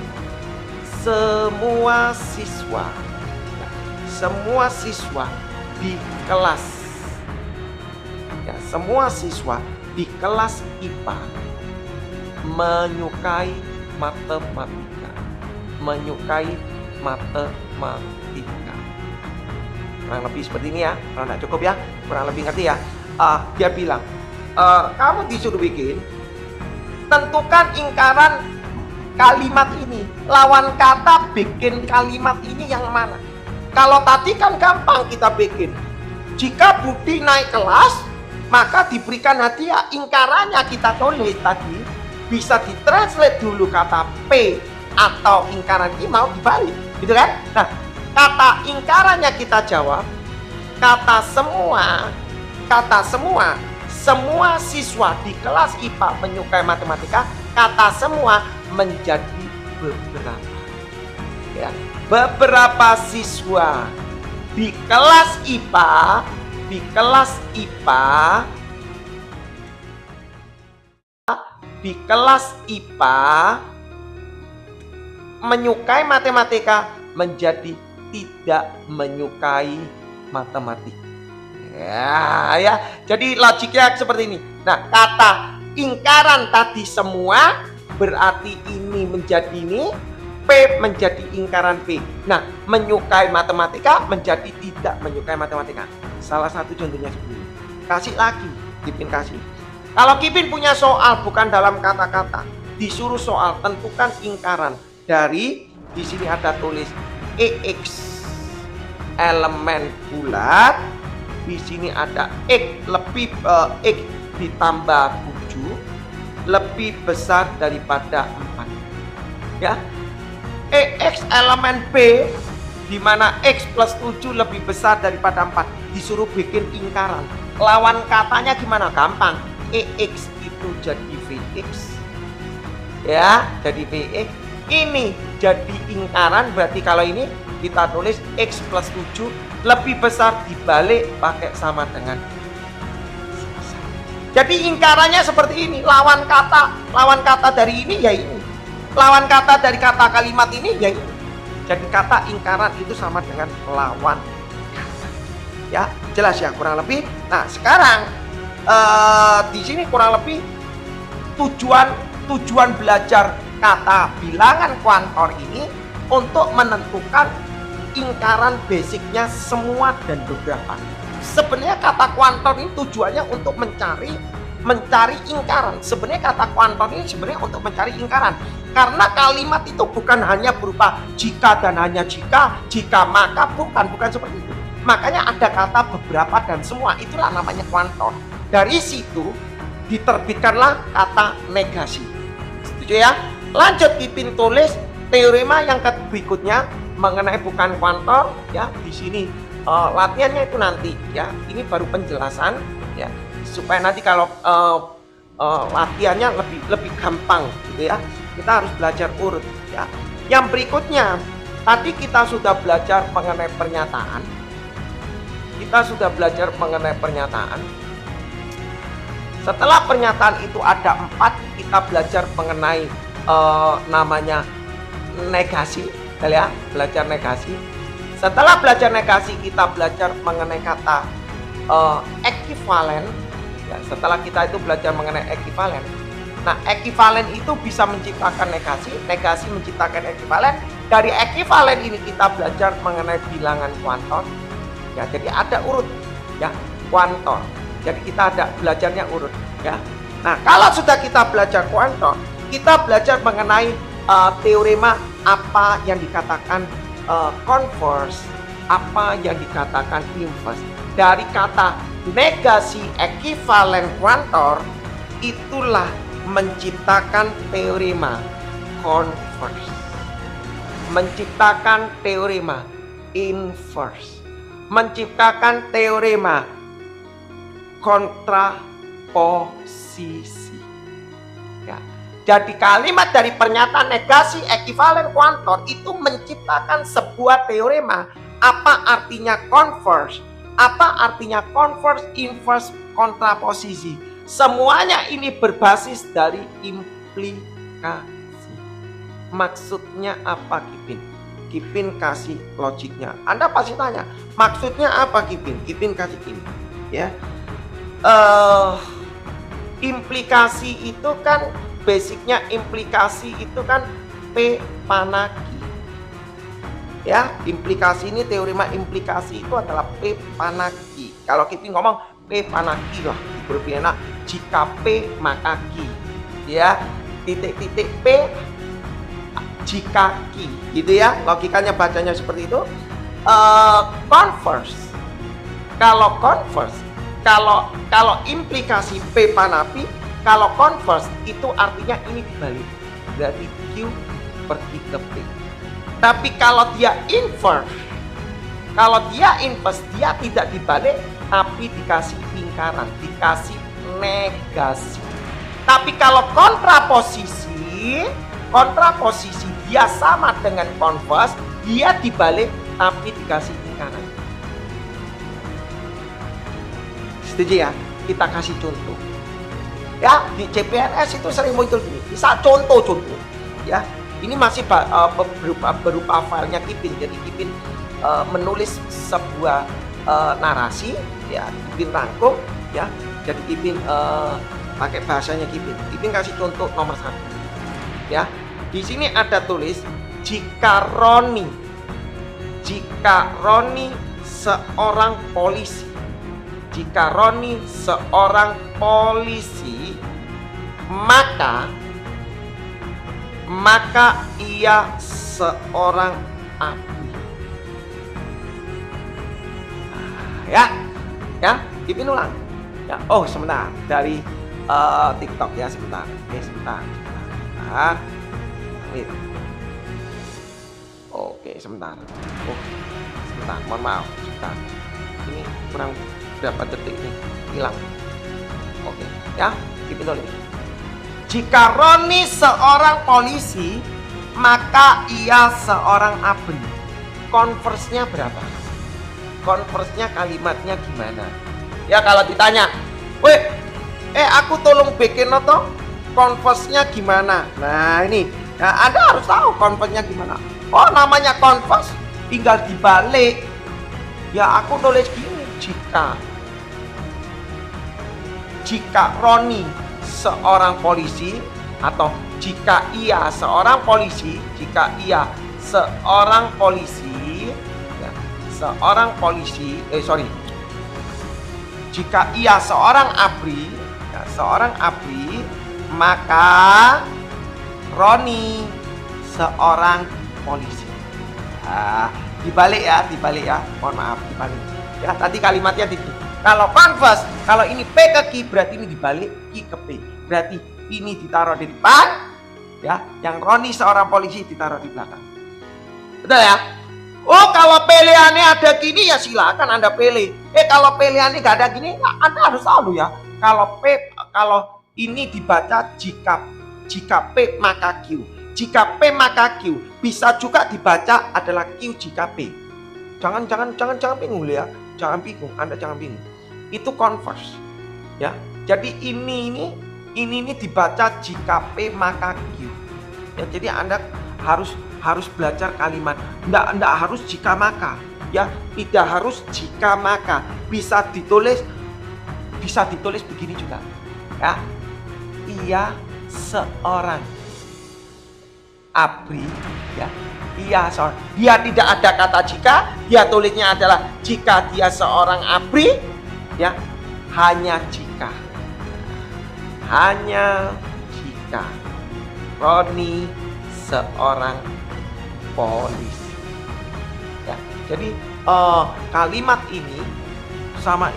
[SPEAKER 1] di kelas, ya, semua siswa di kelas IPA menyukai matematika. Kurang lebih seperti ini, ya. Kalau tidak cukup, ya, kurang lebih ngerti, ya. Dia bilang kamu disuruh bikin tentukan ingkaran kalimat ini. Lawan kata bikin kalimat ini yang mana? Kalau tadi kan gampang kita bikin. Jika Budi naik kelas, maka diberikan hadiah. Ingkarannya kita tulis tadi, bisa ditranslate dulu kata P atau ingkaran I mau dibalik, gitu kan? Nah, kata ingkarannya kita jawab kata semua siswa di kelas IPA menyukai matematika. Kata semua menjadi beberapa, ya. Beberapa siswa di kelas IPA di kelas IPA menyukai matematika menjadi tidak menyukai matematika. Ya. Jadi logiknya seperti ini. Nah, kata ingkaran tadi semua berarti ini menjadi ini, P menjadi ingkaran P. Nah, menyukai matematika menjadi tidak menyukai matematika. Salah satu contohnya seperti ini. Kasih lagi, Kipin kasih. Kalau Kipin punya soal bukan dalam kata-kata, disuruh soal tentukan ingkaran dari, di sini ada tulis EX elemen bulat, di sini ada X lebih X ditambah 7 lebih besar daripada 4. Ya. EX elemen B di mana X plus 7 lebih besar daripada 4, disuruh bikin ingkaran. Lawan katanya gimana? Gampang. EX itu jadi VX. Ya, jadi VX. Ini jadi ingkaran, berarti kalau ini kita tulis X plus 7 lebih besar, dibalik pakai sama dengan. Jadi ingkarannya seperti ini. Lawan kata dari ini ya ini. Lawan kata dari kata kalimat ini ya ini. Jadi kata ingkaran itu sama dengan lawan kata. Ya, jelas ya kurang lebih. Nah, sekarang di sini kurang lebih tujuan belajar kata bilangan kuantor ini untuk menentukan ingkaran basicnya semua dan beberapa. Sebenarnya kata kuantor ini tujuannya untuk mencari ingkaran. Sebenarnya kata kuantor ini sebenarnya untuk mencari ingkaran. Karena kalimat itu bukan hanya berupa jika dan hanya jika maka, bukan seperti itu. Makanya ada kata beberapa dan semua, itulah namanya kuantor. Dari situ diterbitkanlah kata negasi. Setuju ya? Lanjut Kipin tulis teorema yang berikutnya mengenai bukan kuantor ya. Di sini latihannya itu nanti ya. Ini baru penjelasan ya, supaya nanti kalau latihannya lebih gampang gitu ya. Kita harus belajar urut ya. Yang berikutnya, tadi kita sudah belajar mengenai pernyataan. Setelah pernyataan itu ada 4, kita belajar mengenai namanya negasi, ya, belajar negasi. Setelah belajar negasi, kita belajar mengenai kata ekivalen. Ya, setelah kita itu belajar mengenai ekivalen. Nah, ekivalen itu bisa menciptakan negasi, negasi menciptakan ekivalen. Dari ekivalen ini kita belajar mengenai bilangan kuantor. Ya, jadi ada urut ya, kuantor. Jadi kita ada belajarnya urut ya. Nah, kalau sudah kita belajar kuantor, kita belajar mengenai teorema apa yang dikatakan converse, apa yang dikatakan inverse. Dari kata negasi ekivalen kuantor, itulah menciptakan teorema converse, menciptakan teorema inverse, menciptakan teorema kontraposisi. Ya. Jadi kalimat dari pernyataan negasi ekivalen kuantor itu menciptakan sebuah teorema. Apa artinya converse? Apa artinya converse, inverse, kontraposisi? Semuanya ini berbasis dari implikasi. Maksudnya apa, Kipin? Kipin kasih logiknya. Anda pasti tanya, maksudnya apa, Kipin? Kipin kasih ini ya. Implikasi itu kan basicnya, implikasi itu kan P Panaki. Ya, implikasi ini, teorema implikasi itu adalah P Panaki. Kalau Kipin ngomong P Panaki lah, berbeda jika P maka Q. Ya, titik-titik P jika Q, gitu ya. Logikanya bacanya seperti itu. Converse. Kalau converse, kalau implikasi P Panapi, kalau converse itu artinya ini dibalik. Berarti Q pergi ke P. Tapi kalau dia inverse, dia tidak dibalik, tapi dikasih lingkaran, dikasih negasi. Tapi kalau kontraposisi dia sama dengan converse, dia dibalik tapi dikasih lingkaran. Setuju ya? Kita kasih contoh Ya, di CPNS itu sering muncul gini. Bisa contoh ya. Ini masih berupa filenya Kipin. Jadi Kipin menulis sebuah narasi, ya, Kipin rangkum, ya. Jadi Kipin pakai bahasanya Kipin. Kipin kasih contoh nomor 1. Ya. Di sini ada tulis jika Roni seorang polisi. Jika Roni seorang polisi, maka ia seorang abdi. Ya, Kipin ulang. Ya, oh sebentar, dari TikTok ya, sebentar. Oke, sebentar. Oke, sebentar. Oh, sebentar, mohon maaf, sebentar. Ini kurang berapa detik nih, hilang. Oke, ya, Kipin tulis. Jika Roni seorang polisi, maka ia seorang abdi. Konversinya berapa? Konversinya kalimatnya gimana? Ya kalau ditanya, aku tolong bikin noto, konversinya gimana? Nah ini, ya, Anda harus tahu konversinya gimana. Oh namanya konvers, tinggal dibalik. Ya aku tulis gini, jika Roni seorang polisi, atau jika ia seorang polisi, jika ia seorang polisi, ya, jika ia seorang abri, ya, maka Roni seorang polisi. Nah, dibalik ya, mohon maaf, dibalik. Ya, tadi kalimatnya itu. Kalau converse, kalau ini P ke Q, berarti ini dibalik, Q ke P. Berarti ini ditaruh di depan, ya. Yang Roni seorang polisi ditaruh di belakang. Betul ya? Oh, kalau pilihannya ada gini ya silakan Anda pilih. Kalau pilihannya nggak ada gini, ya Anda harus tahu ya. Kalau ini dibaca jika P maka Q. Jika P maka Q, bisa juga dibaca adalah Q jika P. Jangan bingung ya. Jangan bingung, Anda jangan bingung. Itu converse. Ya. Jadi ini dibaca jika P maka Q. Ya, jadi Anda harus belajar kalimat. Enggak harus jika maka. Ya, tidak harus jika maka. Bisa ditulis begini juga. Ya. Ia seorang abri, ya. Dia tidak ada kata jika, dia tulisnya adalah jika dia seorang abri, ya, hanya jika Roni seorang polisi, ya. Jadi kalimat ini sama,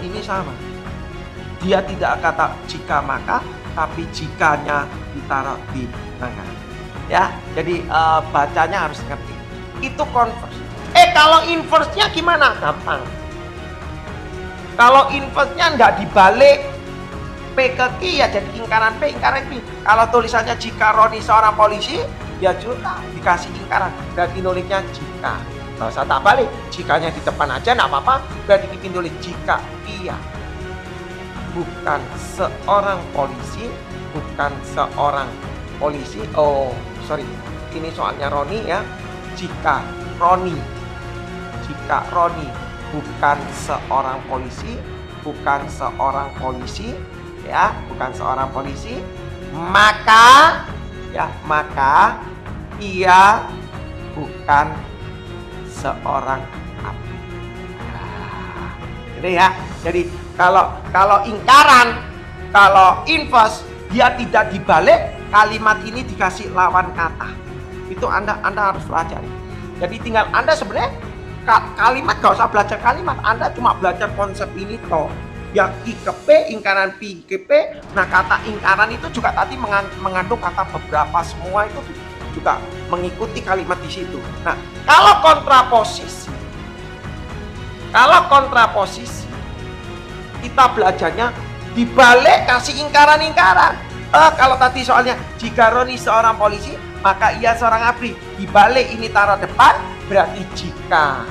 [SPEAKER 1] dia tidak kata jika maka, tapi jikanya ditaruh di tengah. Ya, jadi bacanya harus ngerti. Itu converse. Kalau inverse-nya gimana? Gampang. Kalau inverse-nya nggak dibalik P ke Q, ya jadi ingkaran P, ingkaran Q. Kalau tulisannya jika Roni seorang polisi, ya juga dikasih ingkaran. Berarti nulisnya jika. Nggak usah tak balik. Jikanya di depan aja nggak apa-apa. Berarti bikin tulis jika ia bukan seorang polisi, Oh, sorry, ini soalnya Roni ya. Jika Roni bukan seorang polisi, ya, bukan seorang polisi, maka ia bukan seorang abdi. Jadi ya, jadi kalau ingkaran, kalau inverse, dia tidak dibalik, kalimat ini dikasih lawan kata. Itu Anda harus pelajari. Jadi tinggal Anda sebenarnya kalimat gak usah belajar kalimat, Anda cuma belajar konsep ini toh. Yang I ke P, ingkaran P ke P. Nah, kata ingkaran itu juga tadi mengandung kata beberapa, semua itu juga mengikuti kalimat di situ. Nah, kalau kontraposisi kita belajarnya dibalik, kasih ingkaran-ingkaran. Kalau tadi soalnya jika Roni seorang polisi, maka ia seorang abri. Dibalik ini taruh depan, berarti jika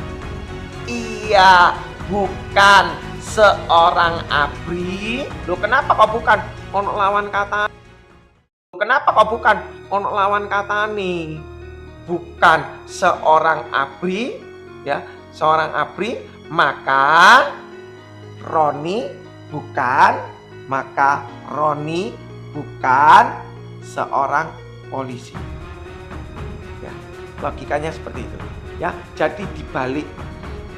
[SPEAKER 1] ia bukan seorang abri. Loh, kenapa kok bukan ono lawan kata? Kenapa kok bukan ono lawan kata nih? Bukan seorang abri, ya, seorang abri, maka Roni bukan seorang polisi. Ya, logikanya seperti itu. Ya, jadi dibalik.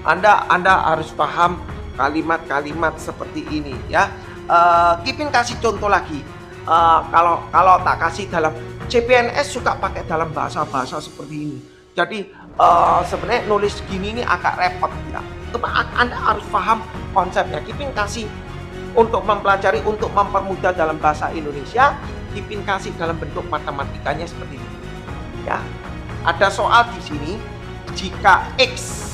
[SPEAKER 1] Anda harus paham kalimat-kalimat seperti ini, ya. Kipin kasih contoh lagi. Kalau tak kasih dalam CPNS suka pakai dalam bahasa seperti ini. Jadi sebenarnya nulis gini ini agak repot, ya. Anda harus paham konsepnya. Kipin kasih untuk mempelajari, untuk mempermudah dalam bahasa Indonesia. Kipin kasih dalam bentuk matematikanya seperti ini, ya. Ada soal di sini, jika X,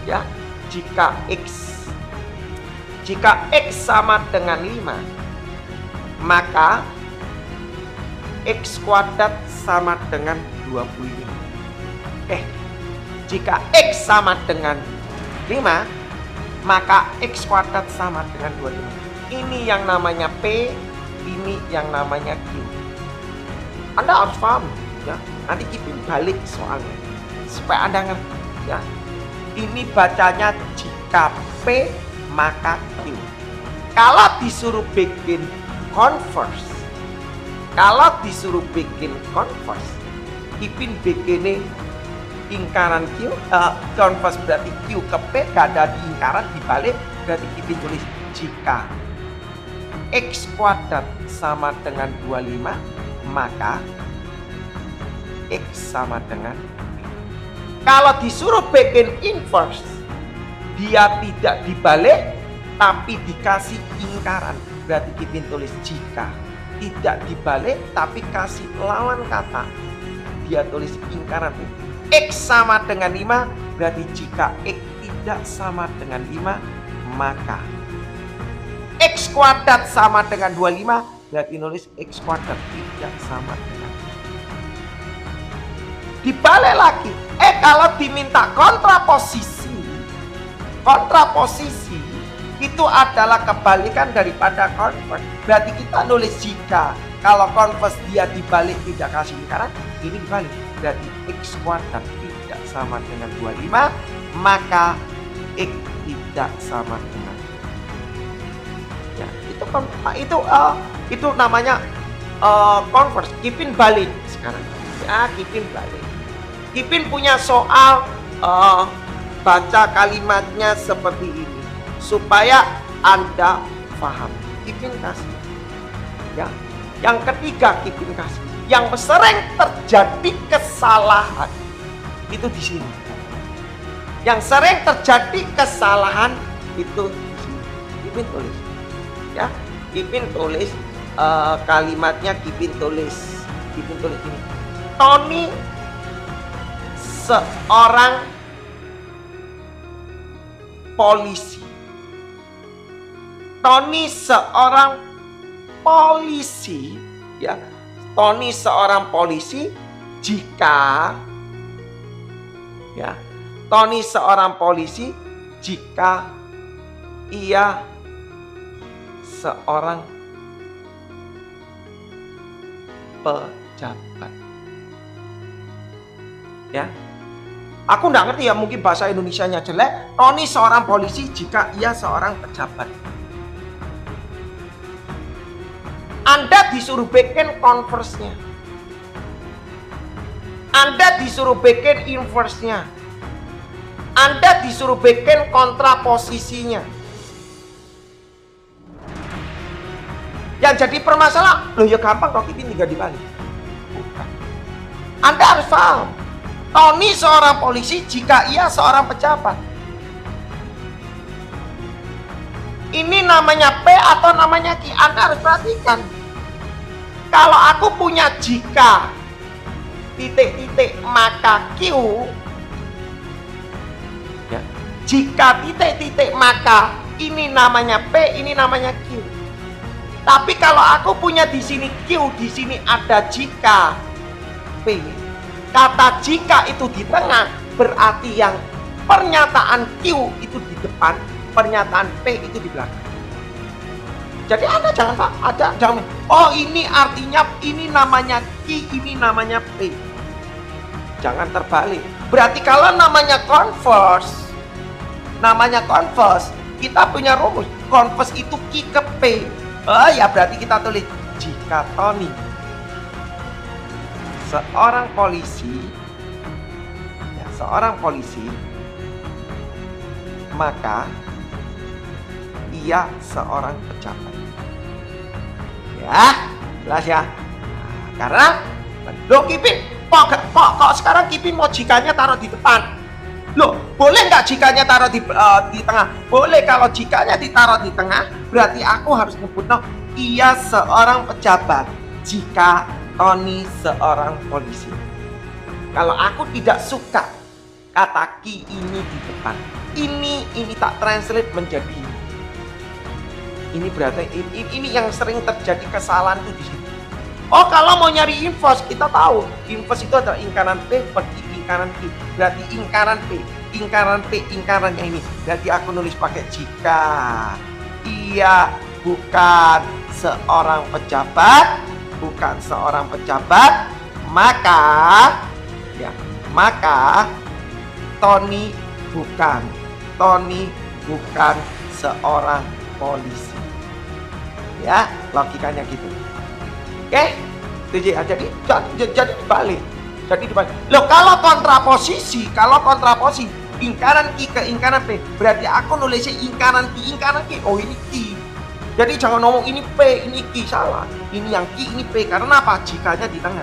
[SPEAKER 1] ya, jika X sama dengan 5, maka X kuadrat sama dengan 25. Jika X sama dengan 5, maka X kuadrat sama dengan 25. Ini yang namanya P, ini yang namanya Q. Anda harus paham, ya. Nanti Kipin balik soalnya supaya Anda ngerti, ya. Ini bacanya jika P maka Q. Kalau disuruh bikin converse, Kipin bikinnya lingkaran Q, converse berarti Q ke P, gak ada di lingkaran, dibalik berarti Kipin tulis jika X kuadrat sama dengan 25, maka X sama dengan P. Kalau disuruh bikin inverse, dia tidak dibalik tapi dikasih lingkaran, berarti Kipin tulis jika tidak dibalik tapi kasih lawan kata, dia tulis lingkaran. X sama dengan 5, berarti jika X tidak sama dengan 5, maka X kuadrat sama dengan 25, berarti nulis X kuadrat tidak sama dengan 5. Dibalik lagi, kalau diminta kontraposisi itu adalah kebalikan daripada converse. Berarti kita nulis jika, kalau converse dia dibalik tidak kasih lingkaran, ini dibalik. Berarti X kuadrat tidak sama dengan 25, maka X tidak sama dengan 5. Ya, itu namanya converse. Kipin balik sekarang. Ya, Kipin balik. Kipin punya soal, baca kalimatnya seperti ini supaya Anda paham. Kipin kasih, ya. Yang ketiga Kipin kasih, yang sering terjadi kesalahan itu di sini. Yang sering terjadi kesalahan itu di sini. Kipin tulis, ya. Kipin tulis kalimatnya. Kipin tulis ini. Tony seorang polisi. Tony seorang polisi, ya. Tony seorang polisi jika, ya. Tony seorang polisi jika ia seorang pejabat. Ya. Aku nggak ngerti ya, mungkin bahasa Indonesianya jelek. Tony seorang polisi jika ia seorang pejabat. Anda disuruh bikin converse-nya. Anda disuruh bikin inverse-nya. Anda disuruh bikin kontraposisinya. Yang jadi permasalahan, loh ya gampang kok, ini tinggal dibalik. Bukan. Anda harus paham. Tony seorang polisi jika ia seorang pejabat. Ini namanya P atau namanya Q? Anda harus perhatikan. Kalau aku punya jika titik-titik maka Q, ya. Jika titik-titik maka ini namanya P, ini namanya Q. Tapi kalau aku punya di sini Q, di sini ada jika P. Kata jika itu di tengah, berarti yang pernyataan Q itu di depan, pernyataan P itu di belakang. Jadi Anda jangan oh ini artinya ini namanya Q, ini namanya P. Jangan terbalik. Berarti kalau namanya converse, kita punya rumus. Converse itu Q ke P. Oh ya berarti kita tulis jika Tony seorang polisi, maka ia seorang pejabat. Ya, jelas ya. Karena lo Kipin, kok sekarang Kipin mau jikanya taruh di depan? Loh, boleh nggak jikanya taruh di tengah? Boleh. Kalau jikanya ditaruh di tengah, berarti aku harus nyebut ia seorang pejabat jika Tony seorang polisi. Kalau aku tidak suka kata Ki ini di depan, ini tak translate menjadi ini berarti ini yang sering terjadi kesalahan tuh di situ. Oh, kalau mau nyari inverse, kita tahu inverse itu adalah lingkaran P per lingkaran Q. Berarti lingkarannya ini. Berarti aku nulis pakai jika ia bukan seorang pejabat, maka Tony bukan seorang polisi. Ya, logikanya gitu. Oke? Setuju ya? Jadi dibalik. Loh, kalau kontraposisi, lingkaran Q ke lingkaran P, berarti aku nulisnya lingkaran Q. Oh, ini Q. Jadi jangan ngomong ini P, ini Q, salah. Ini yang Q, ini P. Karena apa? Jikanya di tengah.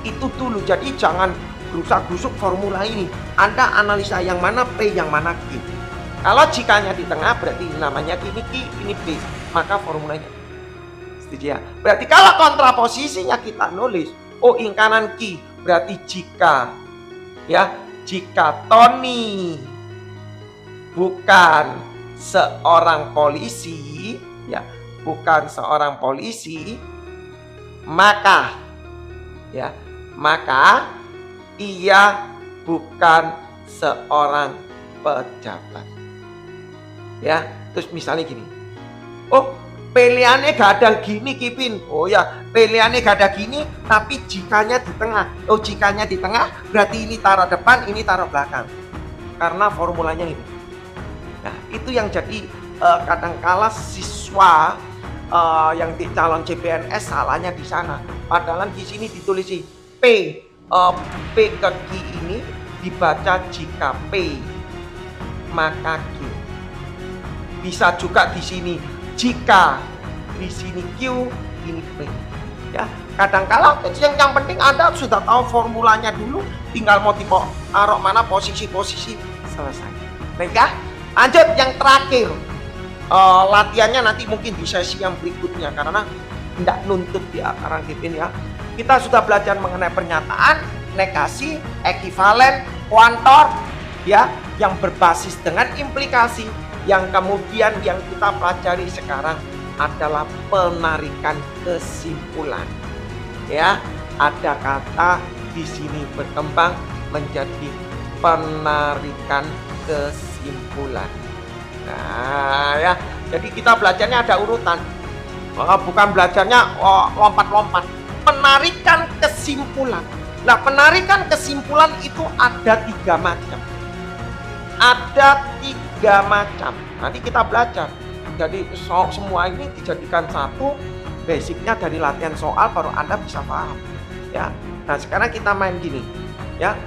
[SPEAKER 1] Itu dulu. Jadi jangan gerusak-gerusuk formula ini. Anda analisa yang mana P, yang mana Q. Kalau jikanya di tengah, berarti namanya ini Q, ini P. Maka formulanya. Setuju ya? Berarti kalau kontraposisinya kita nulis, oh lingkaran Q, berarti jika Tony bukan seorang polisi, maka ia bukan seorang pejabat. Ya, terus misalnya gini. Oh, pilihannya gak ada gini Kipin. Oh ya, pilihannya gak ada gini, tapi jikanya di tengah. Oh, jikanya di tengah, berarti ini taruh depan, ini taruh belakang. Karena formulanya ini. Nah, itu yang jadi kadangkala siswa yang di calon CPNS salahnya di sana. Padahal di sini ditulis P ke Q ini dibaca jika P maka Q. Bisa juga di sini jika di sini Q ini P. Ya, kadangkala yang penting Anda sudah tahu formulanya dulu, tinggal mau taruh mana posisi selesai. Baik ya? Lanjut yang terakhir. Latihannya nanti mungkin di sesi yang berikutnya karena tidak nuntut ya karena Kipin ya. Kita sudah belajar mengenai pernyataan, negasi, ekivalen, kuantor ya yang berbasis dengan implikasi. Yang kemudian yang kita pelajari sekarang adalah penarikan kesimpulan. Ya, ada kata di sini berkembang menjadi penarikan kesimpulan. Nah, ya, jadi kita belajarnya ada urutan. Bukan belajarnya lompat-lompat. Penarikan kesimpulan. Nah, penarikan kesimpulan itu ada 3 macam. Nanti kita belajar. Jadi semua ini dijadikan satu. Basicnya dari latihan soal baru Anda bisa paham. Ya. Nah, sekarang kita main gini. Ya.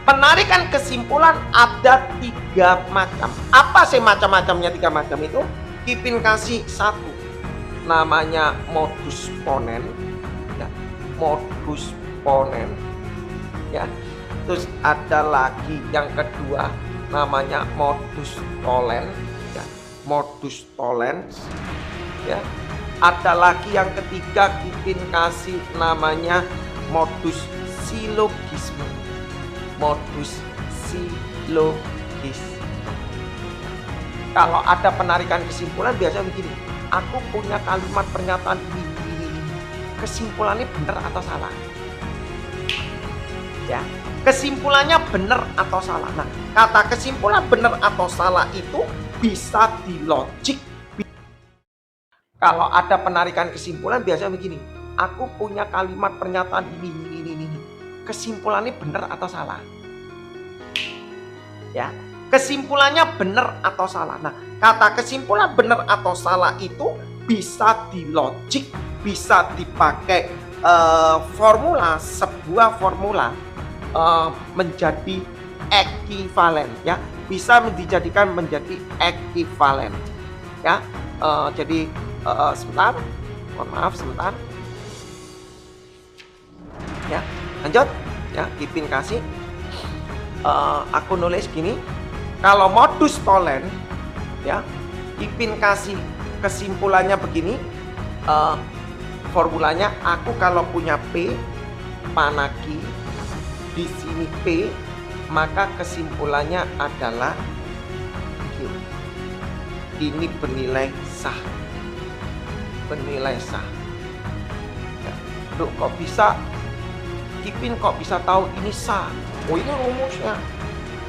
[SPEAKER 1] Penarikan kesimpulan ada 3 macam. Apa sih macam-macamnya 3 macam itu? Kipin kasih 1. Namanya modus ponen. Ya. Modus ponen. Ya. Terus ada lagi yang kedua namanya modus tollens. Ya. Modus tollens. Ya. Ada lagi yang ketiga Kipin kasih namanya modus silogisme. Modus silogisme. Kalau ada penarikan kesimpulan biasanya begini. Aku punya kalimat pernyataan ini. Kesimpulannya benar atau salah? Ya. kesimpulannya benar atau salah. Nah, kata kesimpulan benar atau salah itu bisa di logik. Kalau ada penarikan kesimpulan biasanya begini, aku punya kalimat pernyataan ini. Kesimpulannya benar atau salah? Ya, kesimpulannya benar atau salah. Nah, kata kesimpulan benar atau salah itu bisa di logik, bisa dipakai sebuah formula menjadi ekivalen, ya, bisa dijadikan menjadi ekivalen, ya. Jadi sebentar, mohon maaf sebentar, ya, lanjut, ya, Kipin kasih. Aku nulis gini, kalau modus tolen, ya, Kipin kasih kesimpulannya begini, formulanya aku kalau punya P panaki di sini P, maka kesimpulannya adalah Q. Ini bernilai sah, ya. Duh, kok bisa Kipin kok bisa tahu ini sah? Oh, ini rumusnya.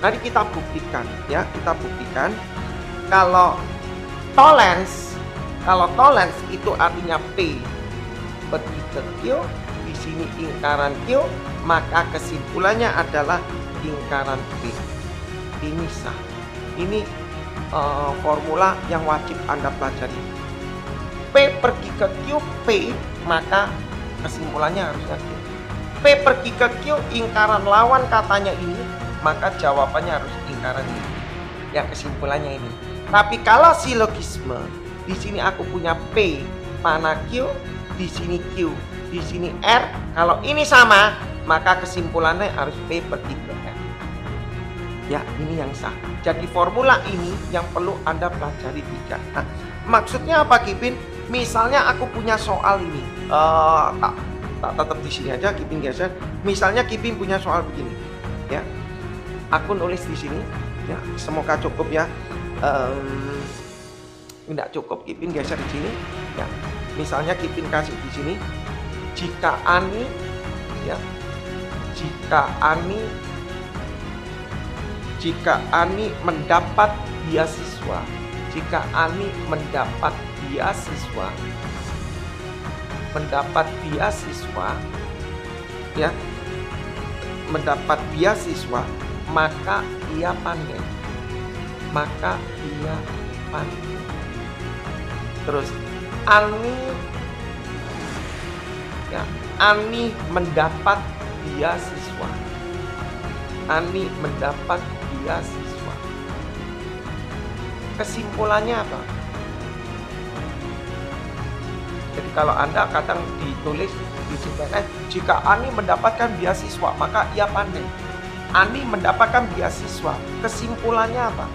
[SPEAKER 1] Nanti kita buktikan, ya, kita buktikan. Kalau tolerance itu artinya P pergi ke Q, di sini lingkaran Q, maka kesimpulannya adalah lingkaran P. Ini sah. Ini formula yang wajib Anda pelajari. P pergi ke Q, P, maka kesimpulannya harusnya Q. P pergi ke Q, lingkaran lawan katanya ini, maka jawabannya harus lingkaran ini. Ya, kesimpulannya ini. Tapi kalau silogisme, di sini aku punya P pana Q, di sini Q, di sini R. Kalau ini sama, maka kesimpulannya harus P pergi ke R. Ya, ini yang sah. Jadi formula ini yang perlu Anda pelajari 3. Nah, maksudnya apa, Kipin? Misalnya aku punya soal ini, tak tetap di sini aja, Kipin geser. Misalnya Kipin punya soal begini, ya. Aku nulis di sini, ya. Semoga cukup, ya. Tidak cukup, Kipin geser di sini, ya. Misalnya Kipin kasih di sini, jika Ani, ya, jika Ani mendapat beasiswa, ya, mendapat beasiswa, maka ia pandai. Terus Ani mendapat beasiswa. Kesimpulannya apa? Jadi kalau Anda kadang ditulis di CPNS, jika Ani mendapatkan beasiswa, maka ia pandai. Ani mendapatkan beasiswa. Kesimpulannya apa?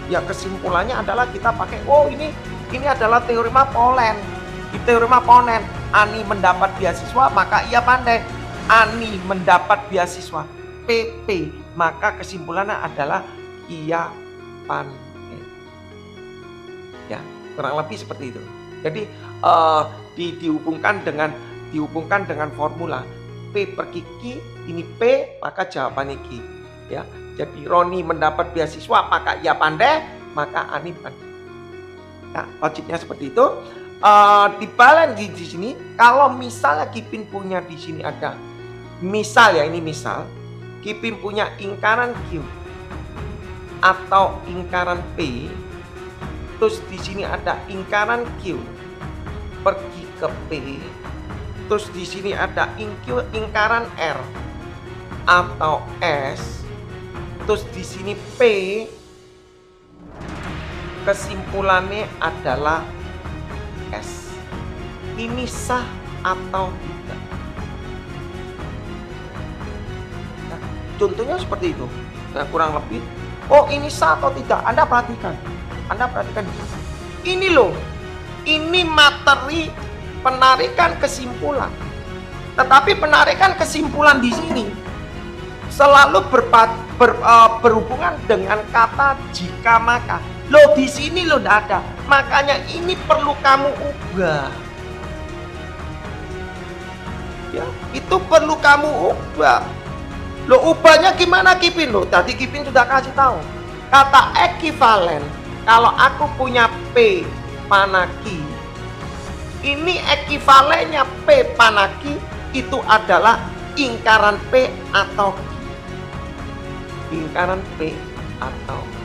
[SPEAKER 1] Ya, kesimpulannya adalah kita pakai, oh ini adalah teorema Polen. Di teorema Polen, Ani mendapat beasiswa, maka ia pandai. Ani mendapat beasiswa, PP, maka kesimpulannya adalah ia pandai. Ya, kurang lebih seperti itu. Jadi dihubungkan dengan formula P pergi Q, ini P, maka jawabannya Q. Ya, jadi Roni mendapat beasiswa, maka ia pandai, maka Ani pandai. Nah, logiknya seperti itu. Dibalik di sini, kalau misalnya Kipin punya di sini ada misal, ya, ini misal Kipin punya lingkaran Q atau lingkaran P, terus di sini ada lingkaran Q pergi ke P, terus di sini ada lingkaran R atau S, terus di sini P, kesimpulannya adalah S. Ini sah atau tidak? Nah, contohnya seperti itu. Nah, kurang lebih, oh ini sah atau tidak? Anda perhatikan ini loh, ini materi penarikan kesimpulan. Tetapi penarikan kesimpulan di sini selalu berhubungan dengan kata jika maka. Loh, di sini loh tidak ada. Makanya ini perlu kamu ubah. Ya, itu perlu kamu ubah. Lo ubahnya gimana Kipin? Lo tadi Kipin sudah kasih tahu. Kata ekivalen, kalau aku punya P panah Q, ini ekivalennya P panah Q itu adalah lingkaran P atau Q. Lingkaran P atau Q.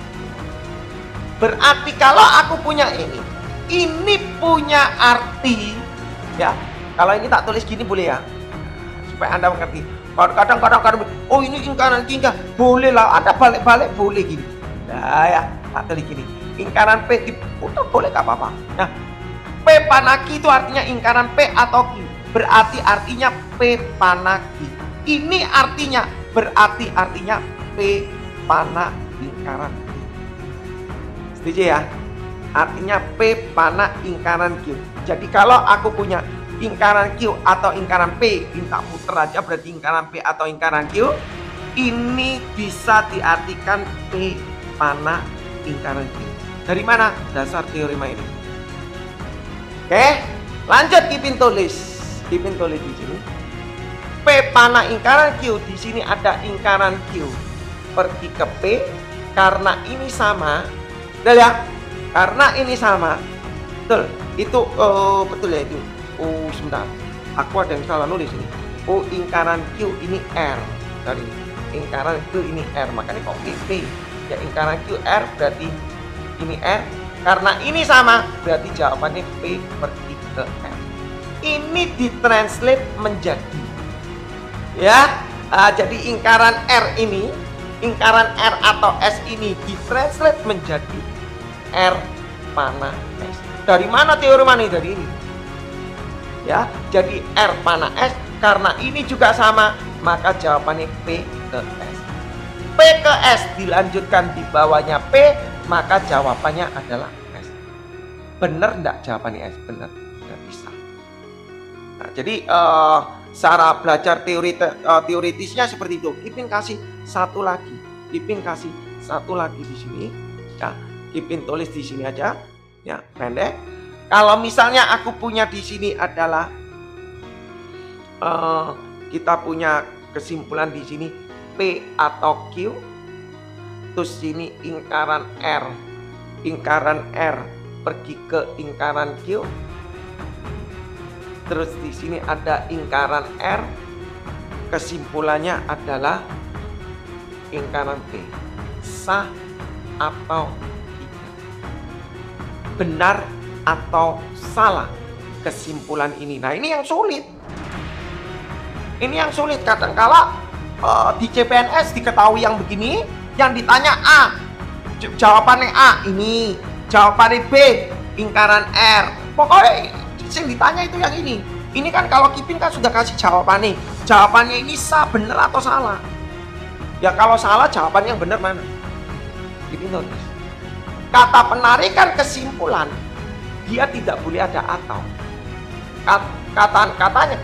[SPEAKER 1] Berarti kalau aku punya ini punya arti, ya. Kalau ini tak tulis gini boleh ya, supaya Anda mengerti. Kadang-kadang, oh ini lingkaran Q, boleh lah. Anda balik-balik boleh gini. Nah ya, tak tulis gini. Lingkaran P, udah boleh gak apa-apa. Nah, P panah Q itu artinya lingkaran P atau Q. Berarti artinya P panah Q. Ini artinya P panah lingkaran Q. Setuju ya? Artinya P panah lingkaran Q. Jadi kalau aku punya lingkaran Q atau lingkaran P, minta puter aja berarti lingkaran P atau lingkaran Q, ini bisa diartikan P panah lingkaran Q. Dari mana? Dasar teorema ini. Oke, lanjut Kipin tulis. Kipin tulis di sini. P panah lingkaran Q, di sini ada lingkaran Q pergi ke P karena ini sama. Betul ya? Karena ini sama. Betul. Itu betul ya itu. Oh, sebentar. Aku ada yang salah nulis ini. Oh, lingkaran Q ini R. Dari lingkaran Q ini R. Makanya kok P. Ya, lingkaran Q R berarti ini R. Karena ini sama, berarti jawabannya P pergi ke R. Ini ditranslate menjadi, ya. Jadi lingkaran R ini, lingkaran R atau S ini ditranslate menjadi R panah S. Dari mana teorema ini? Dari ini. Ya, jadi R panah S karena ini juga sama, maka jawabannya P ke S. P ke S dilanjutkan di bawahnya P, maka jawabannya adalah S. Benar enggak jawabannya S? Benar. Enggak bisa. Nah, jadi cara belajar teoritisnya seperti itu. Kipin kasih satu lagi. Kipin kasih satu lagi di sini. Ya, Kipin tulis di sini aja. Ya, pendek. Kalau misalnya aku punya di sini adalah kita punya kesimpulan di sini P atau Q. Terus sini lingkaran R. Lingkaran R pergi ke lingkaran Q. Terus di sini ada lingkaran R. Kesimpulannya adalah lingkaran P. Sah atau tidak? Benar atau salah kesimpulan ini? Nah, ini yang sulit. Ini yang sulit. Kadang-kala di CPNS diketahui yang begini, yang ditanya A, jawabannya A ini, jawabannya B, lingkaran R. Pokoknya yang ditanya itu yang ini. Ini kan kalau Kipin kan sudah kasih jawabannya. Jawabannya ini sah, benar atau salah. Ya kalau salah, jawaban yang benar mana? Kipin tulis. Kata penarikan kesimpulan, dia tidak boleh ada atau. Katanya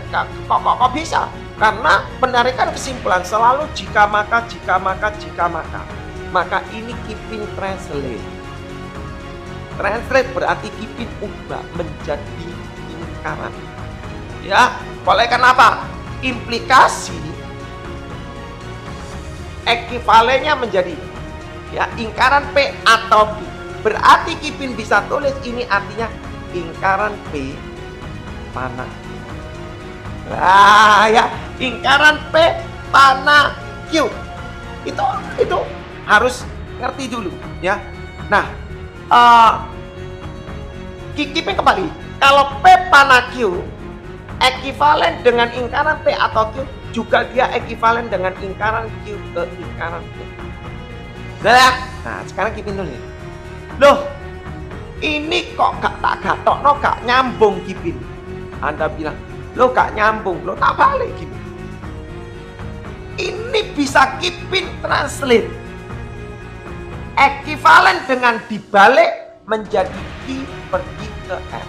[SPEAKER 1] kok bisa? Karena penarikan kesimpulan selalu jika maka. Maka ini Kipin translate. Translate berarti Kipin ubah menjadi lingkaran. Ya, oleh kenapa? Implikasi ekivalennya menjadi ya lingkaran P atau Q. Berarti Kipin bisa tulis ini artinya lingkaran P panah. Nah, ya, lingkaran P panah Q. Itu harus ngerti dulu ya. Nah, Kipin kembali. Kalau P panah Q ekivalen dengan lingkaran P atau Q, juga dia ekivalen dengan lingkaran Q ke lingkaran P. Nah, sekarang Kipin tulis. Loh, ini kok gak tak gatokno, gak nyambung Kipin. Anda bilang, lo gak nyambung, lo tak balik Kipin. Ini bisa Kipin translate. Ekivalen dengan dibalik menjadi Q pergi ke R.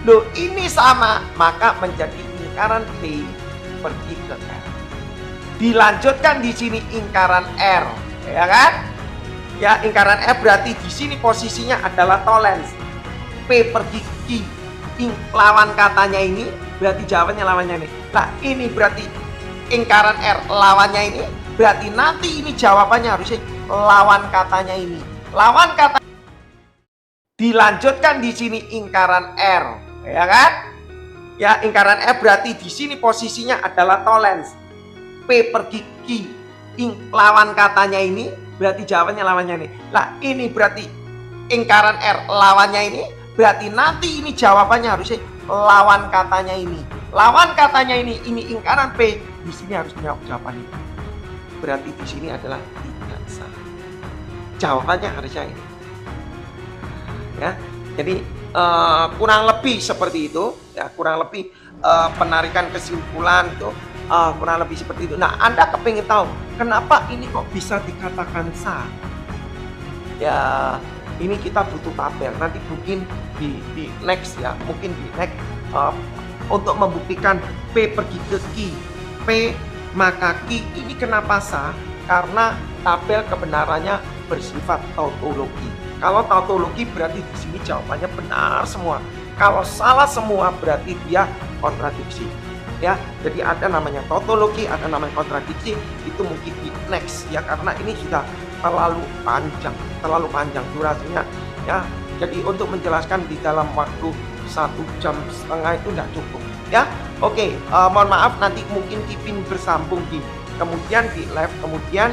[SPEAKER 1] Loh, ini sama, maka menjadi lingkaran P pergi ke R. Dilanjutkan di sini lingkaran R, ya kan? Ya, lingkaran R berarti di sini posisinya adalah tolens. P pergi Q, lawan katanya ini berarti jawabannya lawannya ini. Nah, ini berarti ingkaran R lawannya ini, berarti nanti ini jawabannya harusnya lawan katanya ini. Lawan kata dilanjutkan di sini ingkaran R, ya kan? Ya, ingkaran R berarti di sini posisinya adalah tolens. P pergi Q. Lawan katanya ini berarti jawabannya lawannya ini. Lah, ini berarti ingkaran R lawannya ini, berarti nanti ini jawabannya harusnya lawan katanya ini. Lawan katanya ini ingkaran P, di sini harus menjawab jawaban ini. Berarti di sini adalah tidak salah. Jawabannya harusnya ini. Ya, jadi kurang lebih seperti itu. Ya, kurang lebih penarikan kesimpulan itu kurang lebih seperti itu. Nah, Anda kepingin tahu kenapa ini kok bisa dikatakan sah? Ya, ini kita butuh tabel. Nanti mungkin di next ya, mungkin di next untuk membuktikan P pergi ke Q, P maka Q ini kenapa sah? Karena tabel kebenarannya bersifat tautologi. Kalau tautologi berarti di sini jawabannya benar semua. Kalau salah semua berarti dia kontradiksi. Ya, jadi ada namanya tautologi, ada namanya kontradiksi. Itu mungkin di next ya, karena ini sudah terlalu panjang durasinya ya. Jadi untuk menjelaskan di dalam waktu 1,5 jam itu tidak cukup ya. Oke, mohon maaf nanti mungkin Kipin bersambung kemudian di live, kemudian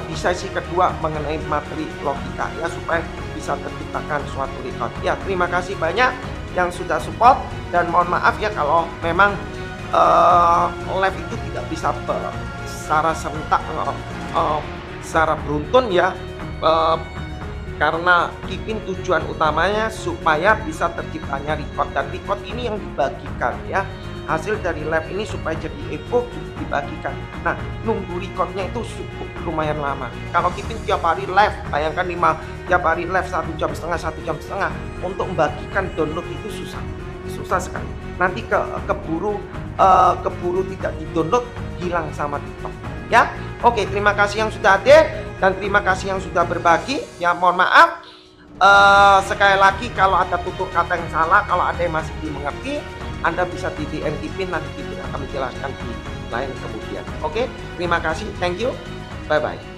[SPEAKER 1] di sesi kedua mengenai materi logika ya, supaya bisa terciptakan suatu record ya. Terima kasih banyak yang sudah support, dan mohon maaf ya kalau memang live itu tidak bisa secara serentak secara beruntun ya, karena Kipin tujuan utamanya supaya bisa terciptanya record, dan record ini yang dibagikan ya. Hasil dari live ini supaya jadi ebook dibagikan. Nah, nunggu recordnya itu cukup lumayan lama. Kalau Kipin tiap hari live, bayangkan tiap hari live 1,5 jam, untuk membagikan download itu susah sekali. Nanti keburu tidak di-download, hilang sama TikTok ya. Oke, terima kasih yang sudah hadir dan terima kasih yang sudah berbagi ya. Mohon maaf sekali lagi kalau ada tutur kata yang salah, kalau ada yang masih dimengerti, Anda bisa di DM Kipin, nanti Kipin akan menjelaskan di lain kemudian. Oke, terima kasih, thank you, bye bye.